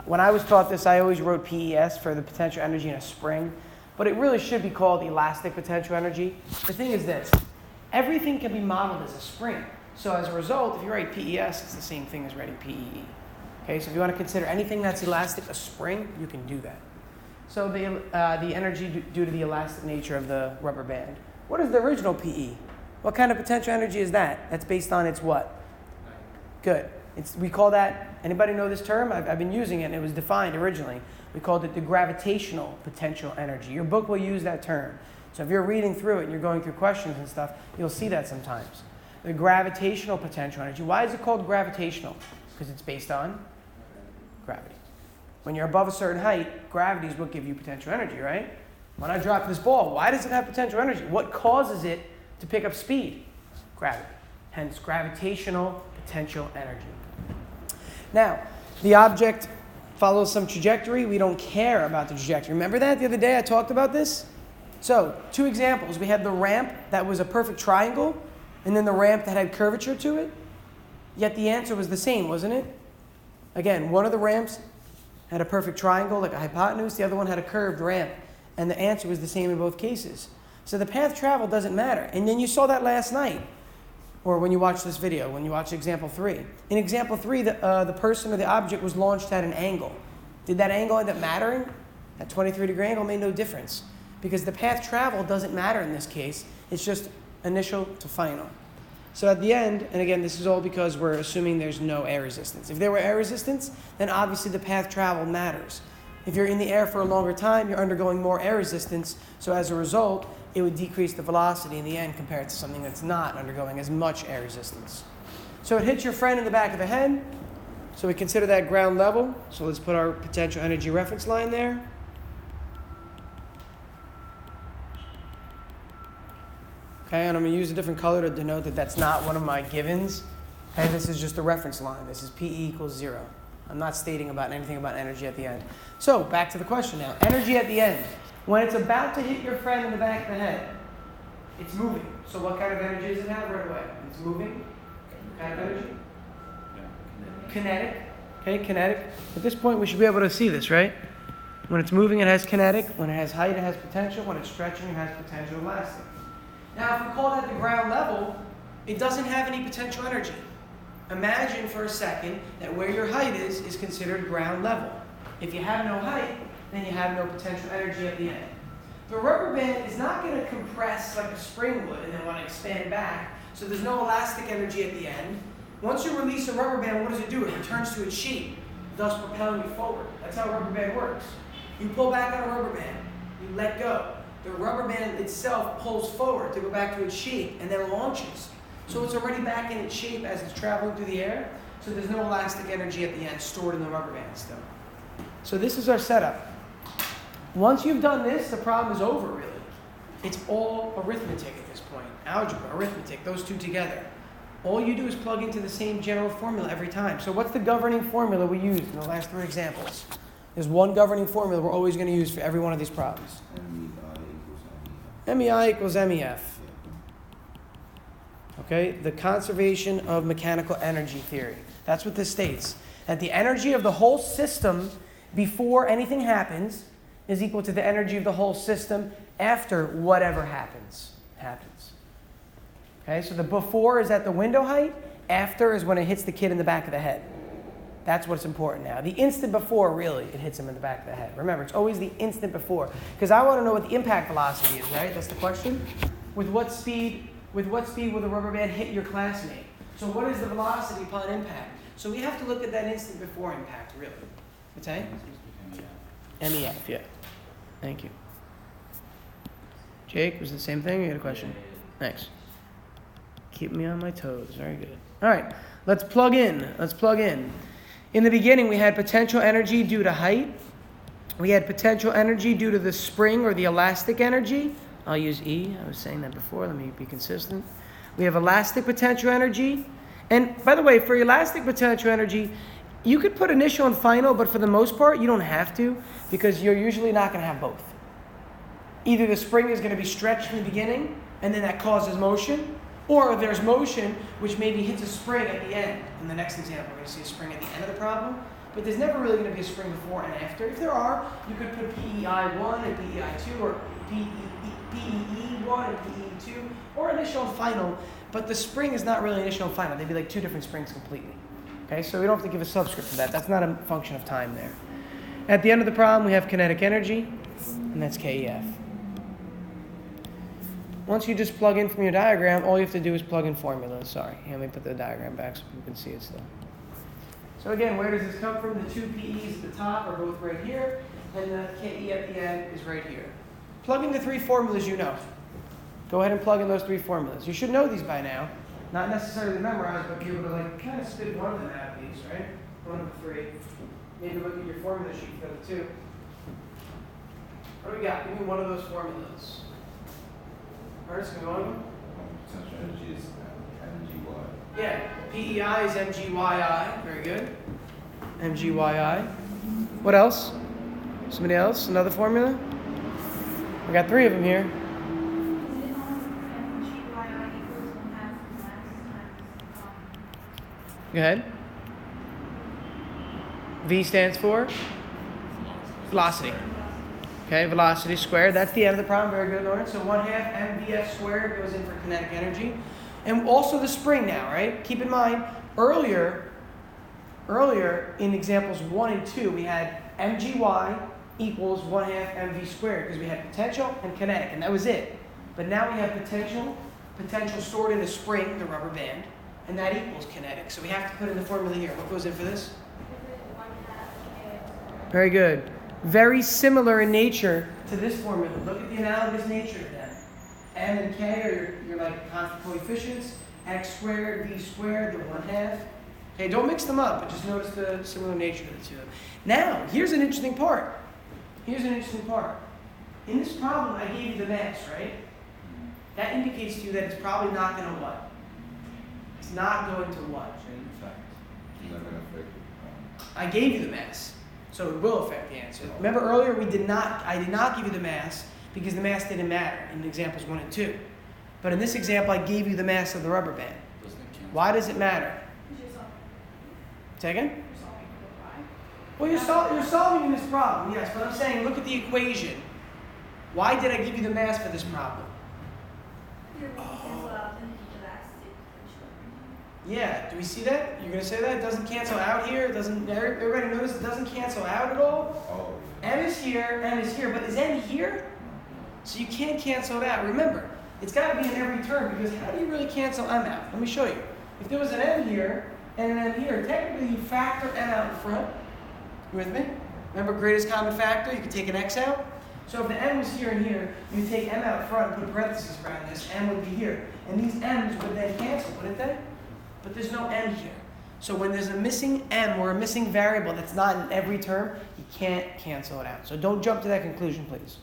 When I was taught this, I always wrote PES for the potential energy in a spring. But it really should be called elastic potential energy. The thing is this. Everything can be modeled as a spring. So as a result, if you write PES, it's the same thing as writing PEE. Okay, so if you want to consider anything that's elastic a spring, you can do that. So the energy due to the elastic nature of the rubber band. What is the original PE? What kind of potential energy is that? That's based on its what? Good. We call that, anybody know this term? I've been using it, and it was defined originally. We called it the gravitational potential energy. Your book will use that term. So if you're reading through it and you're going through questions and stuff, you'll see that sometimes. The gravitational potential energy. Why is it called gravitational? Because it's based on gravity. When you're above a certain height, gravity is what gives you potential energy, right? When I drop this ball, why does it have potential energy? What causes it to pick up speed? Gravity. hence gravitational potential energy. Now, the object follows some trajectory. We don't care about the trajectory. Remember that the other day I talked about this? So, two examples. We had the ramp that was a perfect triangle, and then the ramp that had curvature to it. Yet the answer was the same, wasn't it? Again, one of the ramps had a perfect triangle, like a hypotenuse. The other one had a curved ramp. And the answer was the same in both cases. So the path traveled doesn't matter. And then you saw that last night, or when you watched this video, when you watched example 3. In example 3, the person or the object was launched at an angle. Did that angle end up mattering? That 23-degree angle made no difference, because the path traveled doesn't matter in this case. It's just initial to final. So at the end, and again, this is all because we're assuming there's no air resistance. If there were air resistance, then obviously the path traveled matters. If you're in the air for a longer time, you're undergoing more air resistance. So as a result, it would decrease the velocity in the end compared to something that's not undergoing as much air resistance. So it hits your friend in the back of the head. So we consider that ground level. So let's put our potential energy reference line there. Okay, and I'm going to use a different color to denote that that's not one of my givens. Okay, this is just a reference line. This is PE equals 0. I'm not stating about anything about energy at the end. So, back to the question now. Energy at the end. When it's about to hit your friend in the back of the head, it's moving. So what kind of energy does it have right away? It's moving. What kind of energy? Kinetic. Okay, kinetic. At this point, we should be able to see this, right? When it's moving, it has kinetic. When it has height, it has potential. When it's stretching, it has potential elastic. Now, if we call that the ground level, it doesn't have any potential energy. Imagine for a second that where your height is considered ground level. If you have no height, then you have no potential energy at the end. The rubber band is not going to compress like a spring would and then want to expand back, so there's no elastic energy at the end. Once you release a rubber band, what does it do? It returns to its shape, thus propelling you forward. That's how a rubber band works. You pull back on a rubber band, you let go. The rubber band itself pulls forward to go back to its shape and then launches. So it's already back in its shape as it's traveling through the air. So there's no elastic energy at the end stored in the rubber band still. So this is our setup. Once you've done this, the problem is over, really. It's all arithmetic at this point. Algebra, arithmetic, those two together. All you do is plug into the same general formula every time. So what's the governing formula we used in the last 3 examples? There's one governing formula we're always going to use for every one of these problems. MEI equals MEF. Okay, the conservation of mechanical energy theory. That's what this states. That the energy of the whole system before anything happens is equal to the energy of the whole system after whatever happens. Okay, so the before is at the window height, after is when it hits the kid in the back of the head. That's what's important now. The instant before, really, it hits him in the back of the head. Remember, it's always the instant before. Because I want to know what the impact velocity is, right? That's the question. With what speed will the rubber band hit your classmate? So what is the velocity upon impact? So we have to look at that instant before impact, really. Okay? MEF, yeah. Thank you. Jake, was it the same thing? You got a question? Thanks. Keep me on my toes. Very good. All right. Let's plug in. In the beginning, we had potential energy due to height. We had potential energy due to the spring or the elastic energy. I'll use E. I was saying that before. Let me be consistent. We have elastic potential energy. And by the way, for elastic potential energy, you could put initial and final, but for the most part, you don't have to, because you're usually not going to have both. Either the spring is going to be stretched in the beginning, and then that causes motion, or there's motion, which maybe hits a spring at the end. In the next example, we're going to see a spring at the end of the problem. But there's never really going to be a spring before and after. If there are, you could put PEI1 and PEI2, or PEE1 and PE2, or initial and final. But the spring is not really initial and final. They'd be like 2 different springs completely. Okay, so we don't have to give a subscript to that. That's not a function of time there. At the end of the problem, we have kinetic energy, and that's KEF. Once you just plug in from your diagram, all you have to do is plug in formulas. Sorry, let me put the diagram back so you can see it still. So again, where does this come from? The 2 PEs at the top are both right here, and the KE at the end is right here. Plug in the 3 formulas you know. Go ahead and plug in those 3 formulas. You should know these by now. Not necessarily memorize, but be able to kind of spit one of them out of these, right? One of the 3. Maybe look at your formula sheet for the 2. What do we got? Give me one of those formulas. Ernest, can you go on them? Potential energy is energy watt Yeah, PEI is MGYI. Very good. MGYI. What else? Somebody else? Another formula? I got 3 of them here. Go ahead. V stands for velocity. Okay, velocity squared. That's the end of the problem. Very good, Lawrence. So 1/2 mvf squared goes in for kinetic energy. And also the spring now, right? Keep in mind, earlier in examples 1 and 2, we had mgy equals 1/2 mv squared because we had potential and kinetic, and that was it. But now we have potential stored in a spring, the rubber band, and that equals kinetic. So we have to put in the formula here. What goes in for this? Very good. Very similar in nature to this formula. Look at the analogous nature of them. M and K are your like constant coefficients. X squared, V squared, they're 1/2. Okay, don't mix them up, but just notice the similar nature of the two. Now, here's an interesting part. In this problem, I gave you the mass, right? That indicates to you that it's probably not going to what? It's not going to what? It's not gonna affect it. I gave you the mass, so it will affect the answer. Remember earlier I did not give you the mass because the mass didn't matter in examples 1 and 2. But in this example, I gave you the mass of the rubber band. Why does it matter? Say again? Well, you're solving this problem, yes, but I'm saying look at the equation. Why did I give you the mass for this problem? Yeah, do we see that? You're going to say that? It doesn't cancel out here? It doesn't, everybody notice it doesn't cancel out at all? Oh. M is here, but is N here? So you can't cancel it out. Remember, it's got to be in every term because how do you really cancel M out? Let me show you. If there was an M here and an M here, technically you factor M out in front. You with me? Remember greatest common factor? You could take an X out. So if the M was here and here, you take M out front and put parentheses around this, M would be here. And these M's would then cancel, wouldn't they? But there's no M here. So when there's a missing M or a missing variable that's not in every term, you can't cancel it out. So don't jump to that conclusion, please.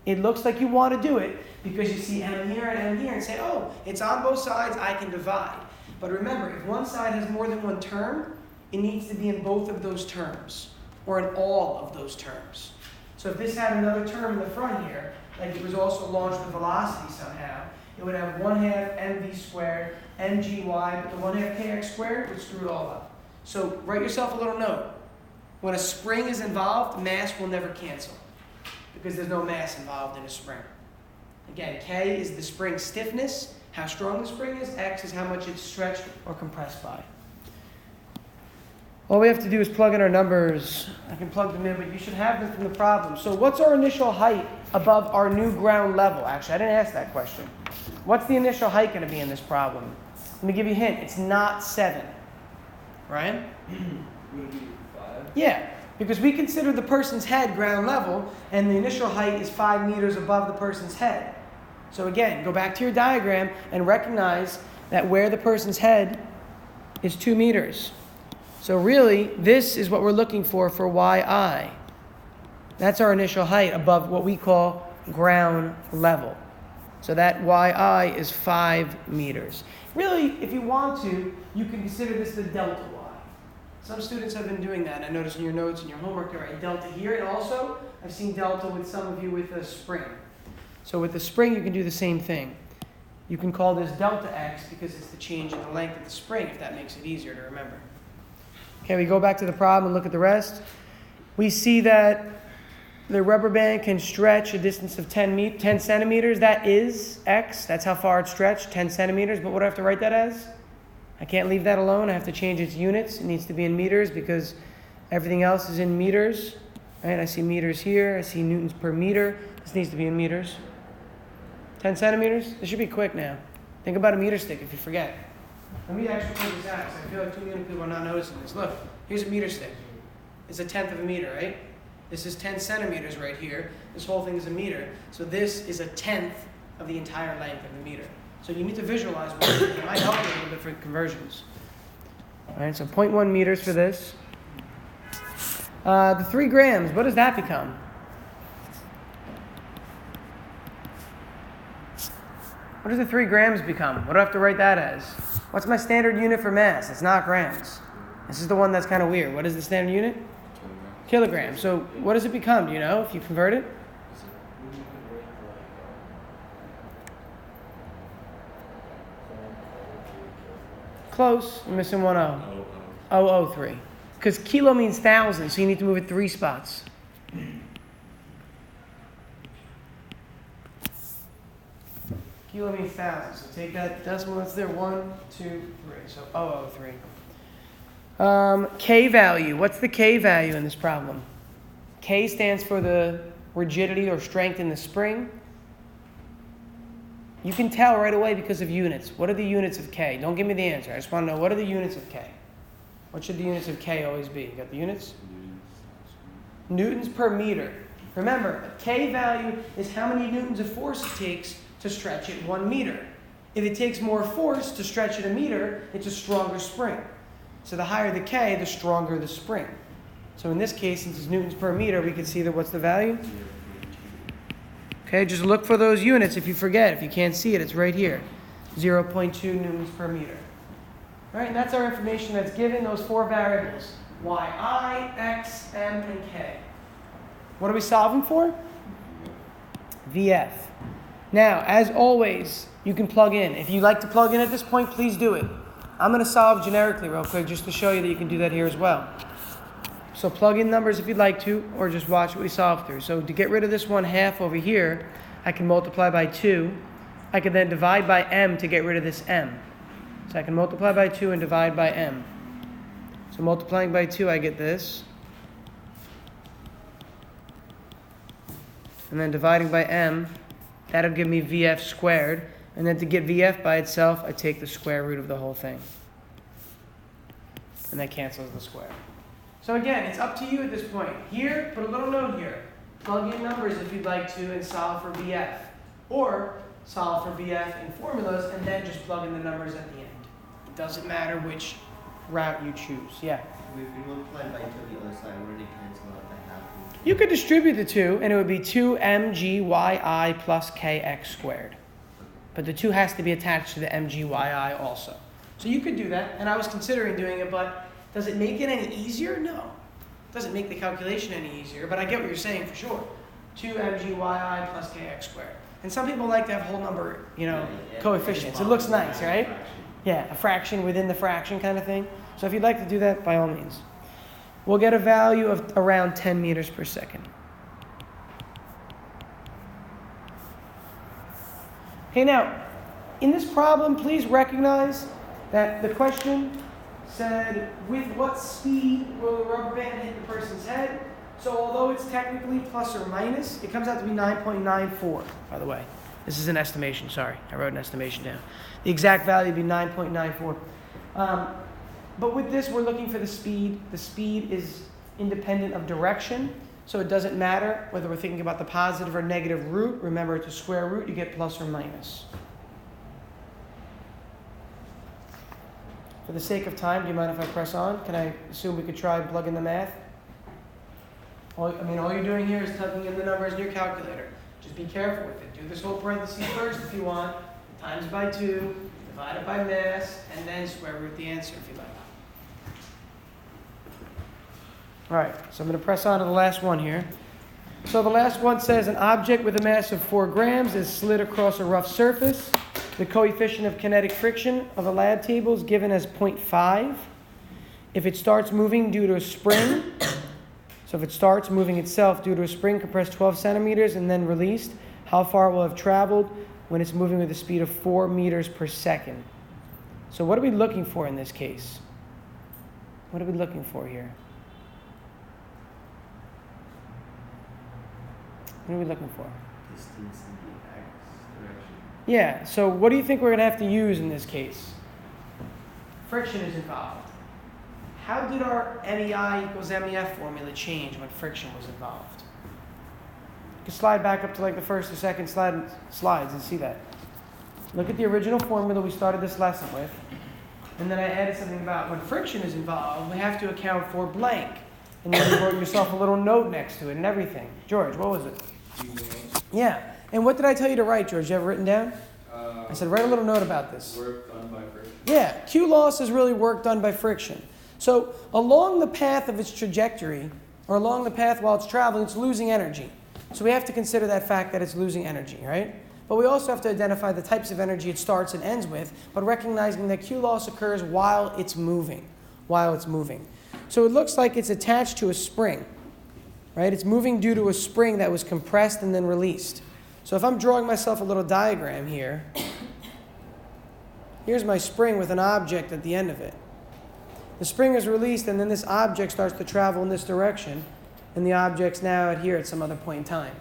It looks like you want to do it because you see M here and M here and say, oh, it's on both sides, I can divide. But remember, if one side has more than one term, it needs to be in both of those terms or in all of those terms. So if this had another term in the front here, like it was also launched with velocity somehow, it would have 1/2 mv squared mgy, but the 1/2 kx squared would screw it all up. So write yourself a little note. When a spring is involved, mass will never cancel because there's no mass involved in a spring. Again, K is the spring stiffness, how strong the spring is. X is how much it's stretched or compressed by. All we have to do is plug in our numbers. I can plug them in, but you should have them from the problem. So what's our initial height above our new ground level? Actually, I didn't ask that question. What's the initial height going to be in this problem? Let me give you a hint. It's not 7. Ryan? Would it be 5? Yeah, because we consider the person's head ground level, and the initial height is 5 meters above the person's head. So again, go back to your diagram and recognize that where the person's head is 2 meters. So really, this is what we're looking for yi. That's our initial height above what we call ground level. So that yi is 5 meters. Really, if you want to, you can consider this the delta y. Some students have been doing that. I noticed in your notes and your homework there, right? Delta here, and also I've seen delta with some of you with a spring. So with the spring, you can do the same thing. You can call this delta x because it's the change in the length of the spring, if that makes it easier to remember. Okay, we go back to the problem and look at the rest. We see that the rubber band can stretch a distance of 10 centimeters. That is x. That's how far it's stretched, 10 centimeters. But what do I have to write that as? I can't leave that alone. I have to change its units. It needs to be in meters because everything else is in meters. Right? I see meters here. I see newtons per meter. This needs to be in meters. 10 centimeters? This should be quick now. Think about a meter stick if you forget. Let me actually point this out because I feel like too many people are not noticing this. Look, here's a meter stick. It's 1/10 of a meter, right? This is 10 centimeters right here. This whole thing is a meter. So this is 1/10 of the entire length of the meter. So you need to visualize what it might help you a little bit for conversions. All right, so 0.1 meters for this. The 3 grams, what does that become? What does the 3 grams become? What do I have to write that as? What's my standard unit for mass? It's not grams. This is the one that's kind of weird. What is the standard unit? Kilograms. So what does it become? Do you know if you convert it? Close. You're missing one O. 003. Because kilo means thousand, so you need to move it 3 spots. Kilo means thousand, so take that decimal that's there. 1, 2, 3. So 003. K value. What's the K value in this problem? K stands for the rigidity or strength in the spring. You can tell right away because of units. What are the units of K? Don't give me the answer. I just want to know, what are the units of K? What should the units of K always be? You got the units? Newtons per meter. Remember, a K value is how many newtons of force it takes to stretch it 1 meter. If it takes more force to stretch it a meter, it's a stronger spring. So the higher the K, the stronger the spring. So in this case, since it's newtons per meter, we can see that what's the value? Okay, just look for those units if you forget. If you can't see it, it's right here. 0.2 newtons per meter. All right, and that's our information that's given, those 4 variables. Y, X, M, and K. What are we solving for? VF. Now, as always, you can plug in. If you like to plug in at this point, please do it. I'm going to solve generically real quick just to show you that you can do that here as well. So plug in numbers if you'd like to, or just watch what we solve through. So to get rid of this 1/2 over here, I can multiply by 2. I can then divide by m to get rid of this m. So I can multiply by 2 and divide by m. So multiplying by 2, I get this. And then dividing by m, that'll give me VF squared. And then to get VF by itself, I take the square root of the whole thing. And that cancels the square. So again, it's up to you at this point. Here, put a little note here. Plug in numbers if you'd like to and solve for VF. Or solve for VF in formulas and then just plug in the numbers at the end. It doesn't matter which route you choose. Yeah? If we multiply by 2 on the other side, wouldn't it cancel out by half? You could distribute the 2 and it would be 2mgyi plus kx squared. But the 2 has to be attached to the mgyi also. So you could do that, and I was considering doing it, but does it make it any easier? No. It doesn't make the calculation any easier, but I get what you're saying for sure. 2mgyi plus kx squared. And some people like to have whole number, coefficients. It looks nice, right? Yeah, a fraction within the fraction kind of thing. So if you'd like to do that, by all means. We'll get a value of around 10 meters per second. Okay, now, in this problem, please recognize that the question said, with what speed will the rubber band hit the person's head? So although it's technically plus or minus, it comes out to be 9.94, by the way. This is an estimation, sorry. I wrote an estimation down. The exact value would be 9.94. But with this, we're looking for the speed. The speed is independent of direction, so it doesn't matter whether we're thinking about the positive or negative root. Remember, it's a square root. You get plus or minus. For the sake of time, do you mind if I press on? Can I assume we could try and plug in the math? All you're doing here is plugging in the numbers in your calculator. Just be careful with it. Do this whole parentheses first if you want. Times by 2, divide it by mass, and then square root the answer if you like. All right, so I'm going to press on to the last one here. So the last one says an object with a mass of 4 grams is slid across a rough surface. The coefficient of kinetic friction of the lab table is given as 0.5. If it starts moving due to a spring, so if it starts moving itself due to a spring compressed 12 centimeters and then released, how far it will have traveled when it's moving with a speed of 4 meters per second. So what are we looking for in this case? What are we looking for here? What are we looking for? Distance in the x direction. Yeah, so what do you think we're going to have to use in this case? Friction is involved. How did our MEI equals MEF formula change when friction was involved? You can slide back up to like the first or second slides and see that. Look at the original formula we started this lesson with. And then I added something about when friction is involved, we have to account for blank. And then you wrote yourself a little note next to it and everything. George, what was it? Yeah. And what did I tell you to write, George? You have it written down? I said, write a little note about this. Work done by friction. Yeah, Q loss is really work done by friction. So along the path of its trajectory, or along the path while it's traveling, it's losing energy. So we have to consider that fact that it's losing energy, right? But we also have to identify the types of energy it starts and ends with, but recognizing that Q loss occurs while it's moving. So it looks like it's attached to a spring, right? It's moving due to a spring that was compressed and then released. So if I'm drawing myself a little diagram here, here's my spring with an object at the end of it. The spring is released, and then this object starts to travel in this direction, and the object's now at here at some other point in time.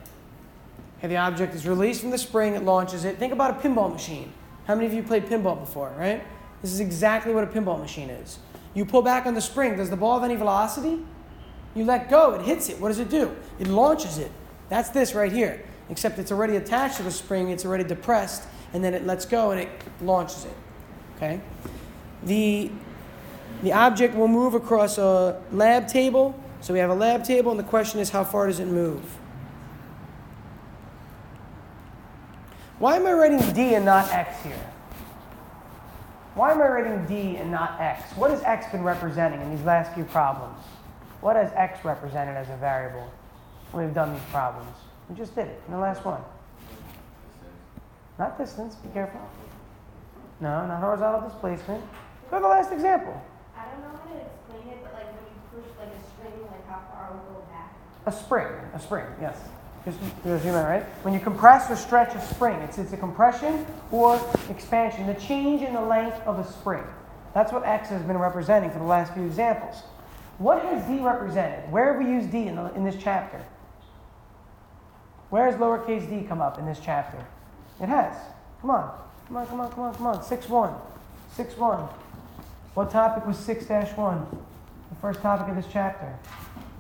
Okay, the object is released from the spring, it launches it. Think about a pinball machine. How many of you played pinball before, right? This is exactly what a pinball machine is. You pull back on the spring. Does the ball have any velocity? You let go. It hits it. What does it do? It launches it. That's this right here. Except it's already attached to the spring. It's already depressed. And then it lets go and it launches it. Okay? The object will move across a lab table. So we have a lab table, and the question is, how far does it move? Why am I writing D and not X here? Why am I writing D and not X? What has X been representing in these last few problems? What has X represented as a variable when we've done these problems? We just did it in the last one. Not distance, be careful. No, not horizontal displacement. Go to the last example. I don't know how to explain it, but like when you push like a string, like how far it will go back. A spring, yes. Just zoom in, right? When you compress or stretch a spring, it's a compression or expansion, the change in the length of a spring. That's what X has been representing for the last few examples. What has D represented? Where have we used D in this chapter? Where has lowercase d come up in this chapter? It has. Come on. 6-1. What topic was 6-1? The first topic of this chapter.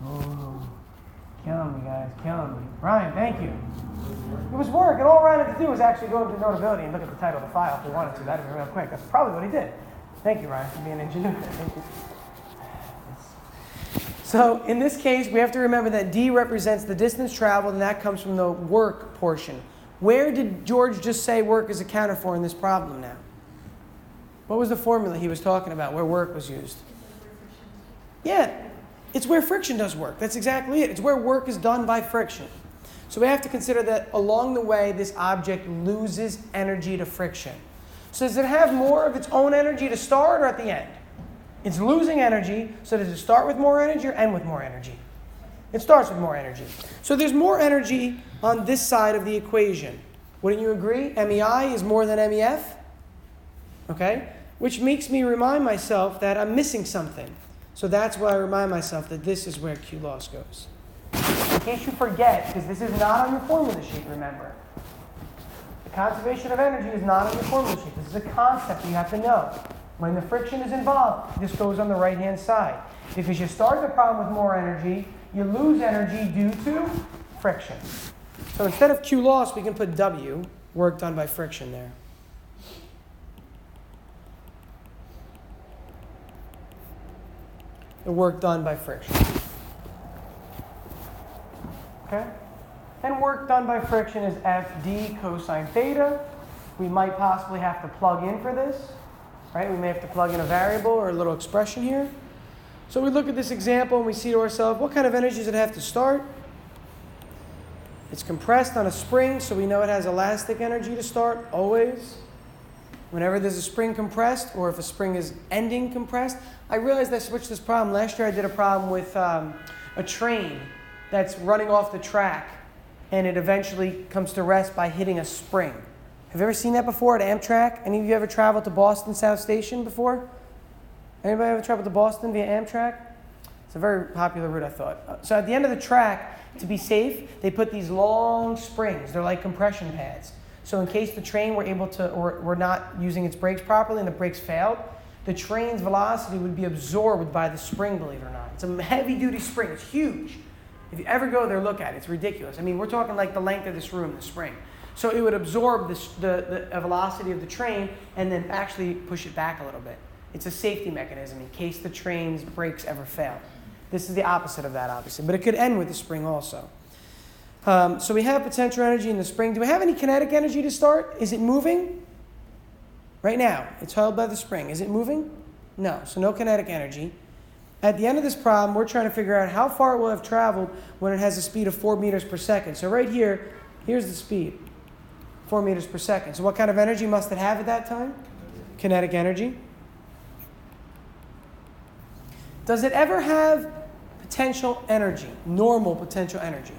Ooh. Killing me, guys. Killing me. Ryan, thank you. It was work, and all Ryan had to do was actually go into Notability and look at the title of the file if he wanted to. That'd be real quick. That's probably what he did. Thank you, Ryan, for being ingenuous. Thank you. So in this case, we have to remember that D represents the distance traveled, and that comes from the work portion. Where did George just say work is accounted for in this problem now? What was the formula he was talking about where work was used? Yeah, it's where friction does work. That's exactly it. It's where work is done by friction. So we have to consider that along the way, this object loses energy to friction. So does it have more of its own energy to start or at the end? It's losing energy, so does it start with more energy or end with more energy? It starts with more energy. So there's more energy on this side of the equation. Wouldn't you agree? MEI is more than MEF? Okay? Which makes me remind myself that I'm missing something. So that's why I remind myself that this is where Q loss goes. In case you forget, because this is not on your formula sheet, remember. The conservation of energy is not on your formula sheet. This is a concept you have to know. When the friction is involved, this goes on the right-hand side. Because you start the problem with more energy, you lose energy due to friction. So instead of Q loss, we can put W, work done by friction there. The work done by friction. Okay? And work done by friction is FD cosine theta. We might possibly have to plug in for this. Right? We may have to plug in a variable or a little expression here. So we look at this example and we see to ourselves, what kind of energy does it have to start? It's compressed on a spring, so we know it has elastic energy to start, always. Whenever there's a spring compressed, or if a spring is ending compressed. I realized I switched this problem. Last year I did a problem with a train that's running off the track, and it eventually comes to rest by hitting a spring. Have you ever seen that before at Amtrak? Any of you ever traveled to Boston South Station before? Anybody ever traveled to Boston via Amtrak? It's a very popular route, I thought. So at the end of the track, to be safe, they put these long springs. They're like compression pads. So in case the train were not using its brakes properly and the brakes failed, the train's velocity would be absorbed by the spring, believe it or not. It's a heavy-duty spring. It's huge. If you ever go there, look at it. It's ridiculous. I mean, we're talking like the length of this room, the spring. So it would absorb the velocity of the train and then actually push it back a little bit. It's a safety mechanism in case the train's brakes ever fail. This is the opposite of that, obviously. But it could end with the spring also. So we have potential energy in the spring. Do we have any kinetic energy to start? Is it moving? Right now, it's held by the spring. Is it moving? No, so no kinetic energy. At the end of this problem, we're trying to figure out how far it will have traveled when it has a speed of 4 meters per second. So right here, here's the speed, 4 meters per second. So what kind of energy must it have at that time? Kinetic energy. Does it ever have potential energy, normal potential energy?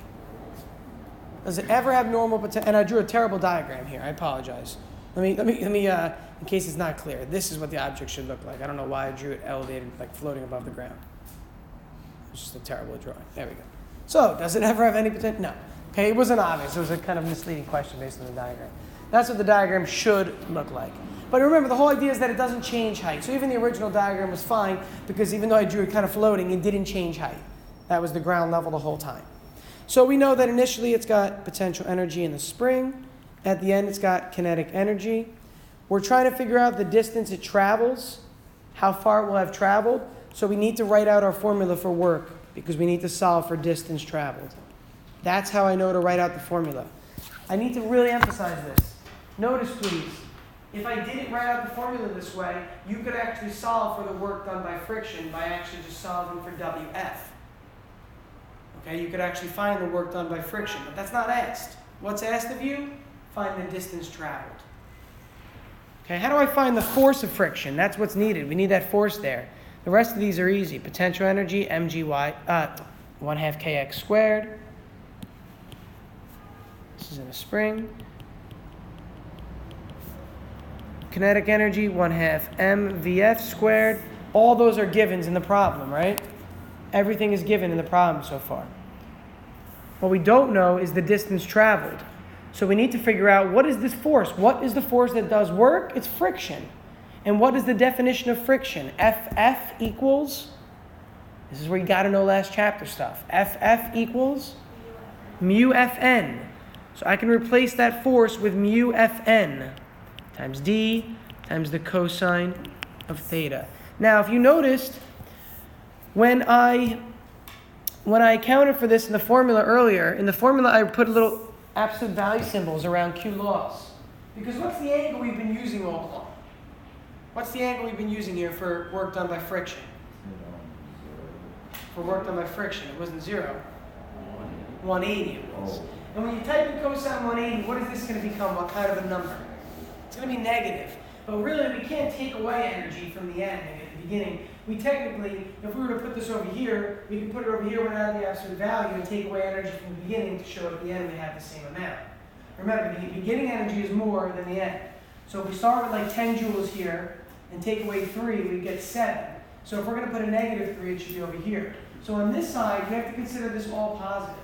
Does it ever have normal potential? And I drew a terrible diagram here. I apologize. Let me, in case it's not clear, this is what the object should look like. I don't know why I drew it elevated, like floating above the ground. It's just a terrible drawing. There we go. So, does it ever have any potential? No. Okay, it wasn't obvious. It was a kind of misleading question based on the diagram. That's what the diagram should look like. But remember, the whole idea is that it doesn't change height. So even the original diagram was fine because even though I drew it kind of floating, it didn't change height. That was the ground level the whole time. So we know that initially it's got potential energy in the spring. At the end, it's got kinetic energy. We're trying to figure out the distance it travels, how far it will have traveled. So we need to write out our formula for work because we need to solve for distance traveled. That's how I know to write out the formula. I need to really emphasize this. Notice, please, if I didn't write out the formula this way, you could actually solve for the work done by friction by actually just solving for WF. Okay, you could actually find the work done by friction, but that's not asked. What's asked of you? Find the distance traveled. Okay, how do I find the force of friction? That's what's needed. We need that force there. The rest of these are easy. Potential energy, mgy, 1/2 kx squared. This is in a spring. Kinetic energy, 1/2 mvf squared. All those are givens in the problem, right? Everything is given in the problem so far. What we don't know is the distance traveled. So we need to figure out, what is this force? What is the force that does work? It's friction. And what is the definition of friction? Ff equals, this is where you got to know last chapter stuff. Ff equals mu Fn. So I can replace that force with mu Fn times d times the cosine of theta. Now, if you noticed, when I accounted for this in the formula earlier, in the formula I put little absolute value symbols around Q loss. Because what's the angle we've been using all along? What's the angle we've been using here for work done by friction? For work done by friction, it wasn't 0. 180 it was. And when you type in cosine 180, what is this going to become? What kind of a number? It's going to be negative. But really, we can't take away energy from the end at the beginning. We technically, if we were to put this over here, we can put it over here without the absolute value and take away energy from the beginning to show at the end we have the same amount. Remember, the beginning energy is more than the end. So if we start with like 10 joules here and take away 3, we get 7. So if we're going to put a negative 3, it should be over here. So on this side, we have to consider this all positive.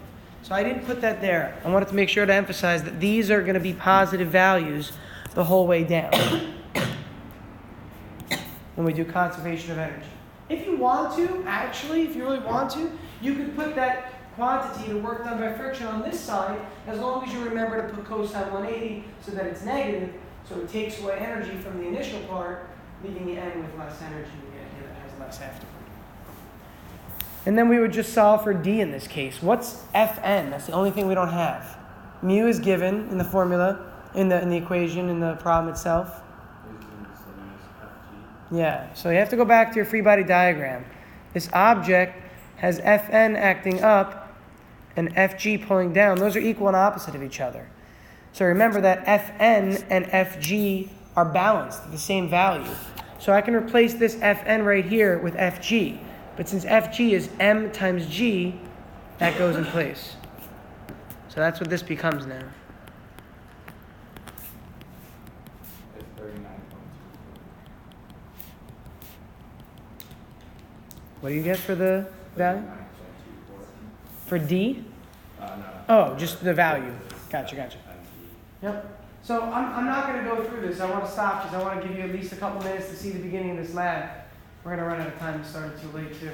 So I didn't put that there. I wanted to make sure to emphasize that these are going to be positive values the whole way down when we do conservation of energy. If you want to, actually, if you really want to, you could put that quantity to work done by friction on this side, as long as you remember to put cosine 180 so that it's negative, so it takes away energy from the initial part, leaving the end with less energy, the end has less afterward. And then we would just solve for D in this case. What's Fn? That's the only thing we don't have. Mu is given in the formula, in the equation, in the problem itself. Yeah, so you have to go back to your free body diagram. This object has Fn acting up and Fg pulling down. Those are equal and opposite of each other. So remember that Fn and Fg are balanced at the same value. So I can replace this Fn right here with Fg. But since Fg is m times g, that goes in place. So that's what this becomes now. What do you get for the value? For D? Oh, just the value. Gotcha. Yep. So I'm not going to go through this. I want to stop because I want to give you at least a couple minutes to see the beginning of this lab. We're going to run out of time and start it too late too.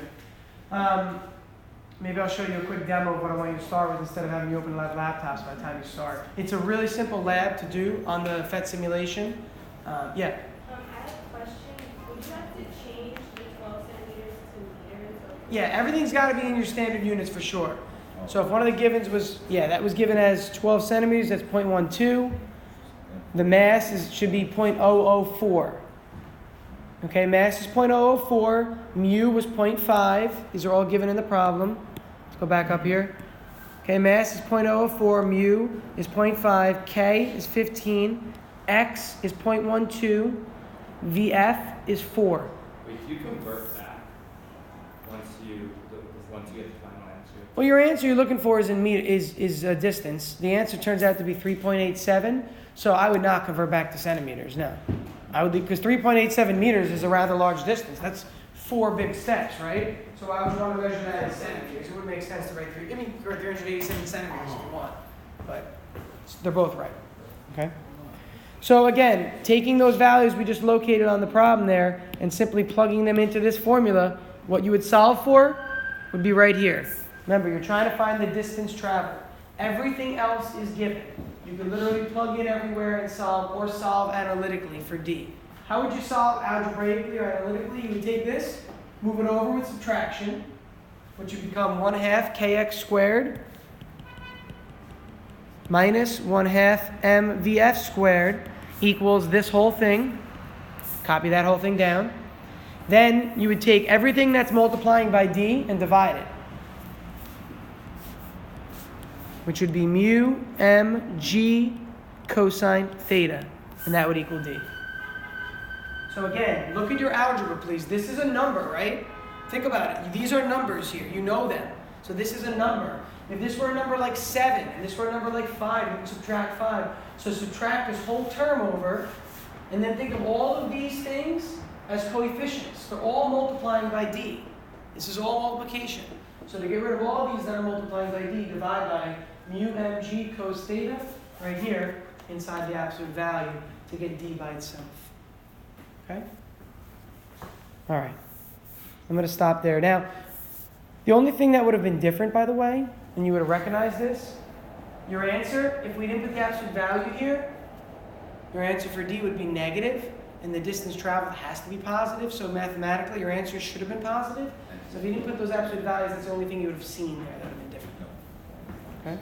Maybe I'll show you a quick demo of what I want you to start with instead of having you open lab laptops by the time you start. It's a really simple lab to do on the FET simulation. Yeah. I have a question. Would you have to change the 12 centimeters to meters? Yeah, everything's got to be in your standard units for sure. So if one of the givens was, that was given as 12 centimeters, that's 0.12. the mass should be 0.004. Okay, mass is 0.004, mu was 0.5. These are all given in the problem. Let's go back up here. Okay, mass is 0.004, mu is 0.5, K is 15, X is 0.12, VF is 4. Wait, if you convert that once you get the final answer. Well, your answer you're looking for is in meter, is a distance. The answer turns out to be 3.87, so I would not convert back to centimeters, no. I would, because 3.87 meters is a rather large distance. That's 4 big steps, right? So I would want to measure that in centimeters. It would make sense to write 387 centimeters if you want, but they're both right, okay? So again, taking those values we just located on the problem there and simply plugging them into this formula, what you would solve for would be right here. Remember, you're trying to find the distance traveled. Everything else is given. You can literally plug in everywhere and solve analytically for D. How would you solve algebraically or analytically? You would take this, move it over with subtraction, which would become 1/2 kx squared minus 1/2 mvf squared equals this whole thing. Copy that whole thing down. Then you would take everything that's multiplying by D and divide it, which would be mu mg cosine theta, and that would equal D. So again, look at your algebra, please. This is a number, right? Think about it. These are numbers here. You know them. So this is a number. If this were a number like 7, and this were a number like 5, you would subtract 5. So subtract this whole term over, and then think of all of these things as coefficients. They're all multiplying by D. This is all multiplication. So to get rid of all these that are multiplying by D, divide by mu mg cos theta right here inside the absolute value to get D by itself. Okay? All right. I'm going to stop there. Now, the only thing that would have been different, by the way, and you would have recognized this, your answer, if we didn't put the absolute value here, your answer for D would be negative, and the distance traveled has to be positive, so mathematically your answer should have been positive. So if you didn't put those absolute values, that's the only thing you would have seen there that would have been different. Okay?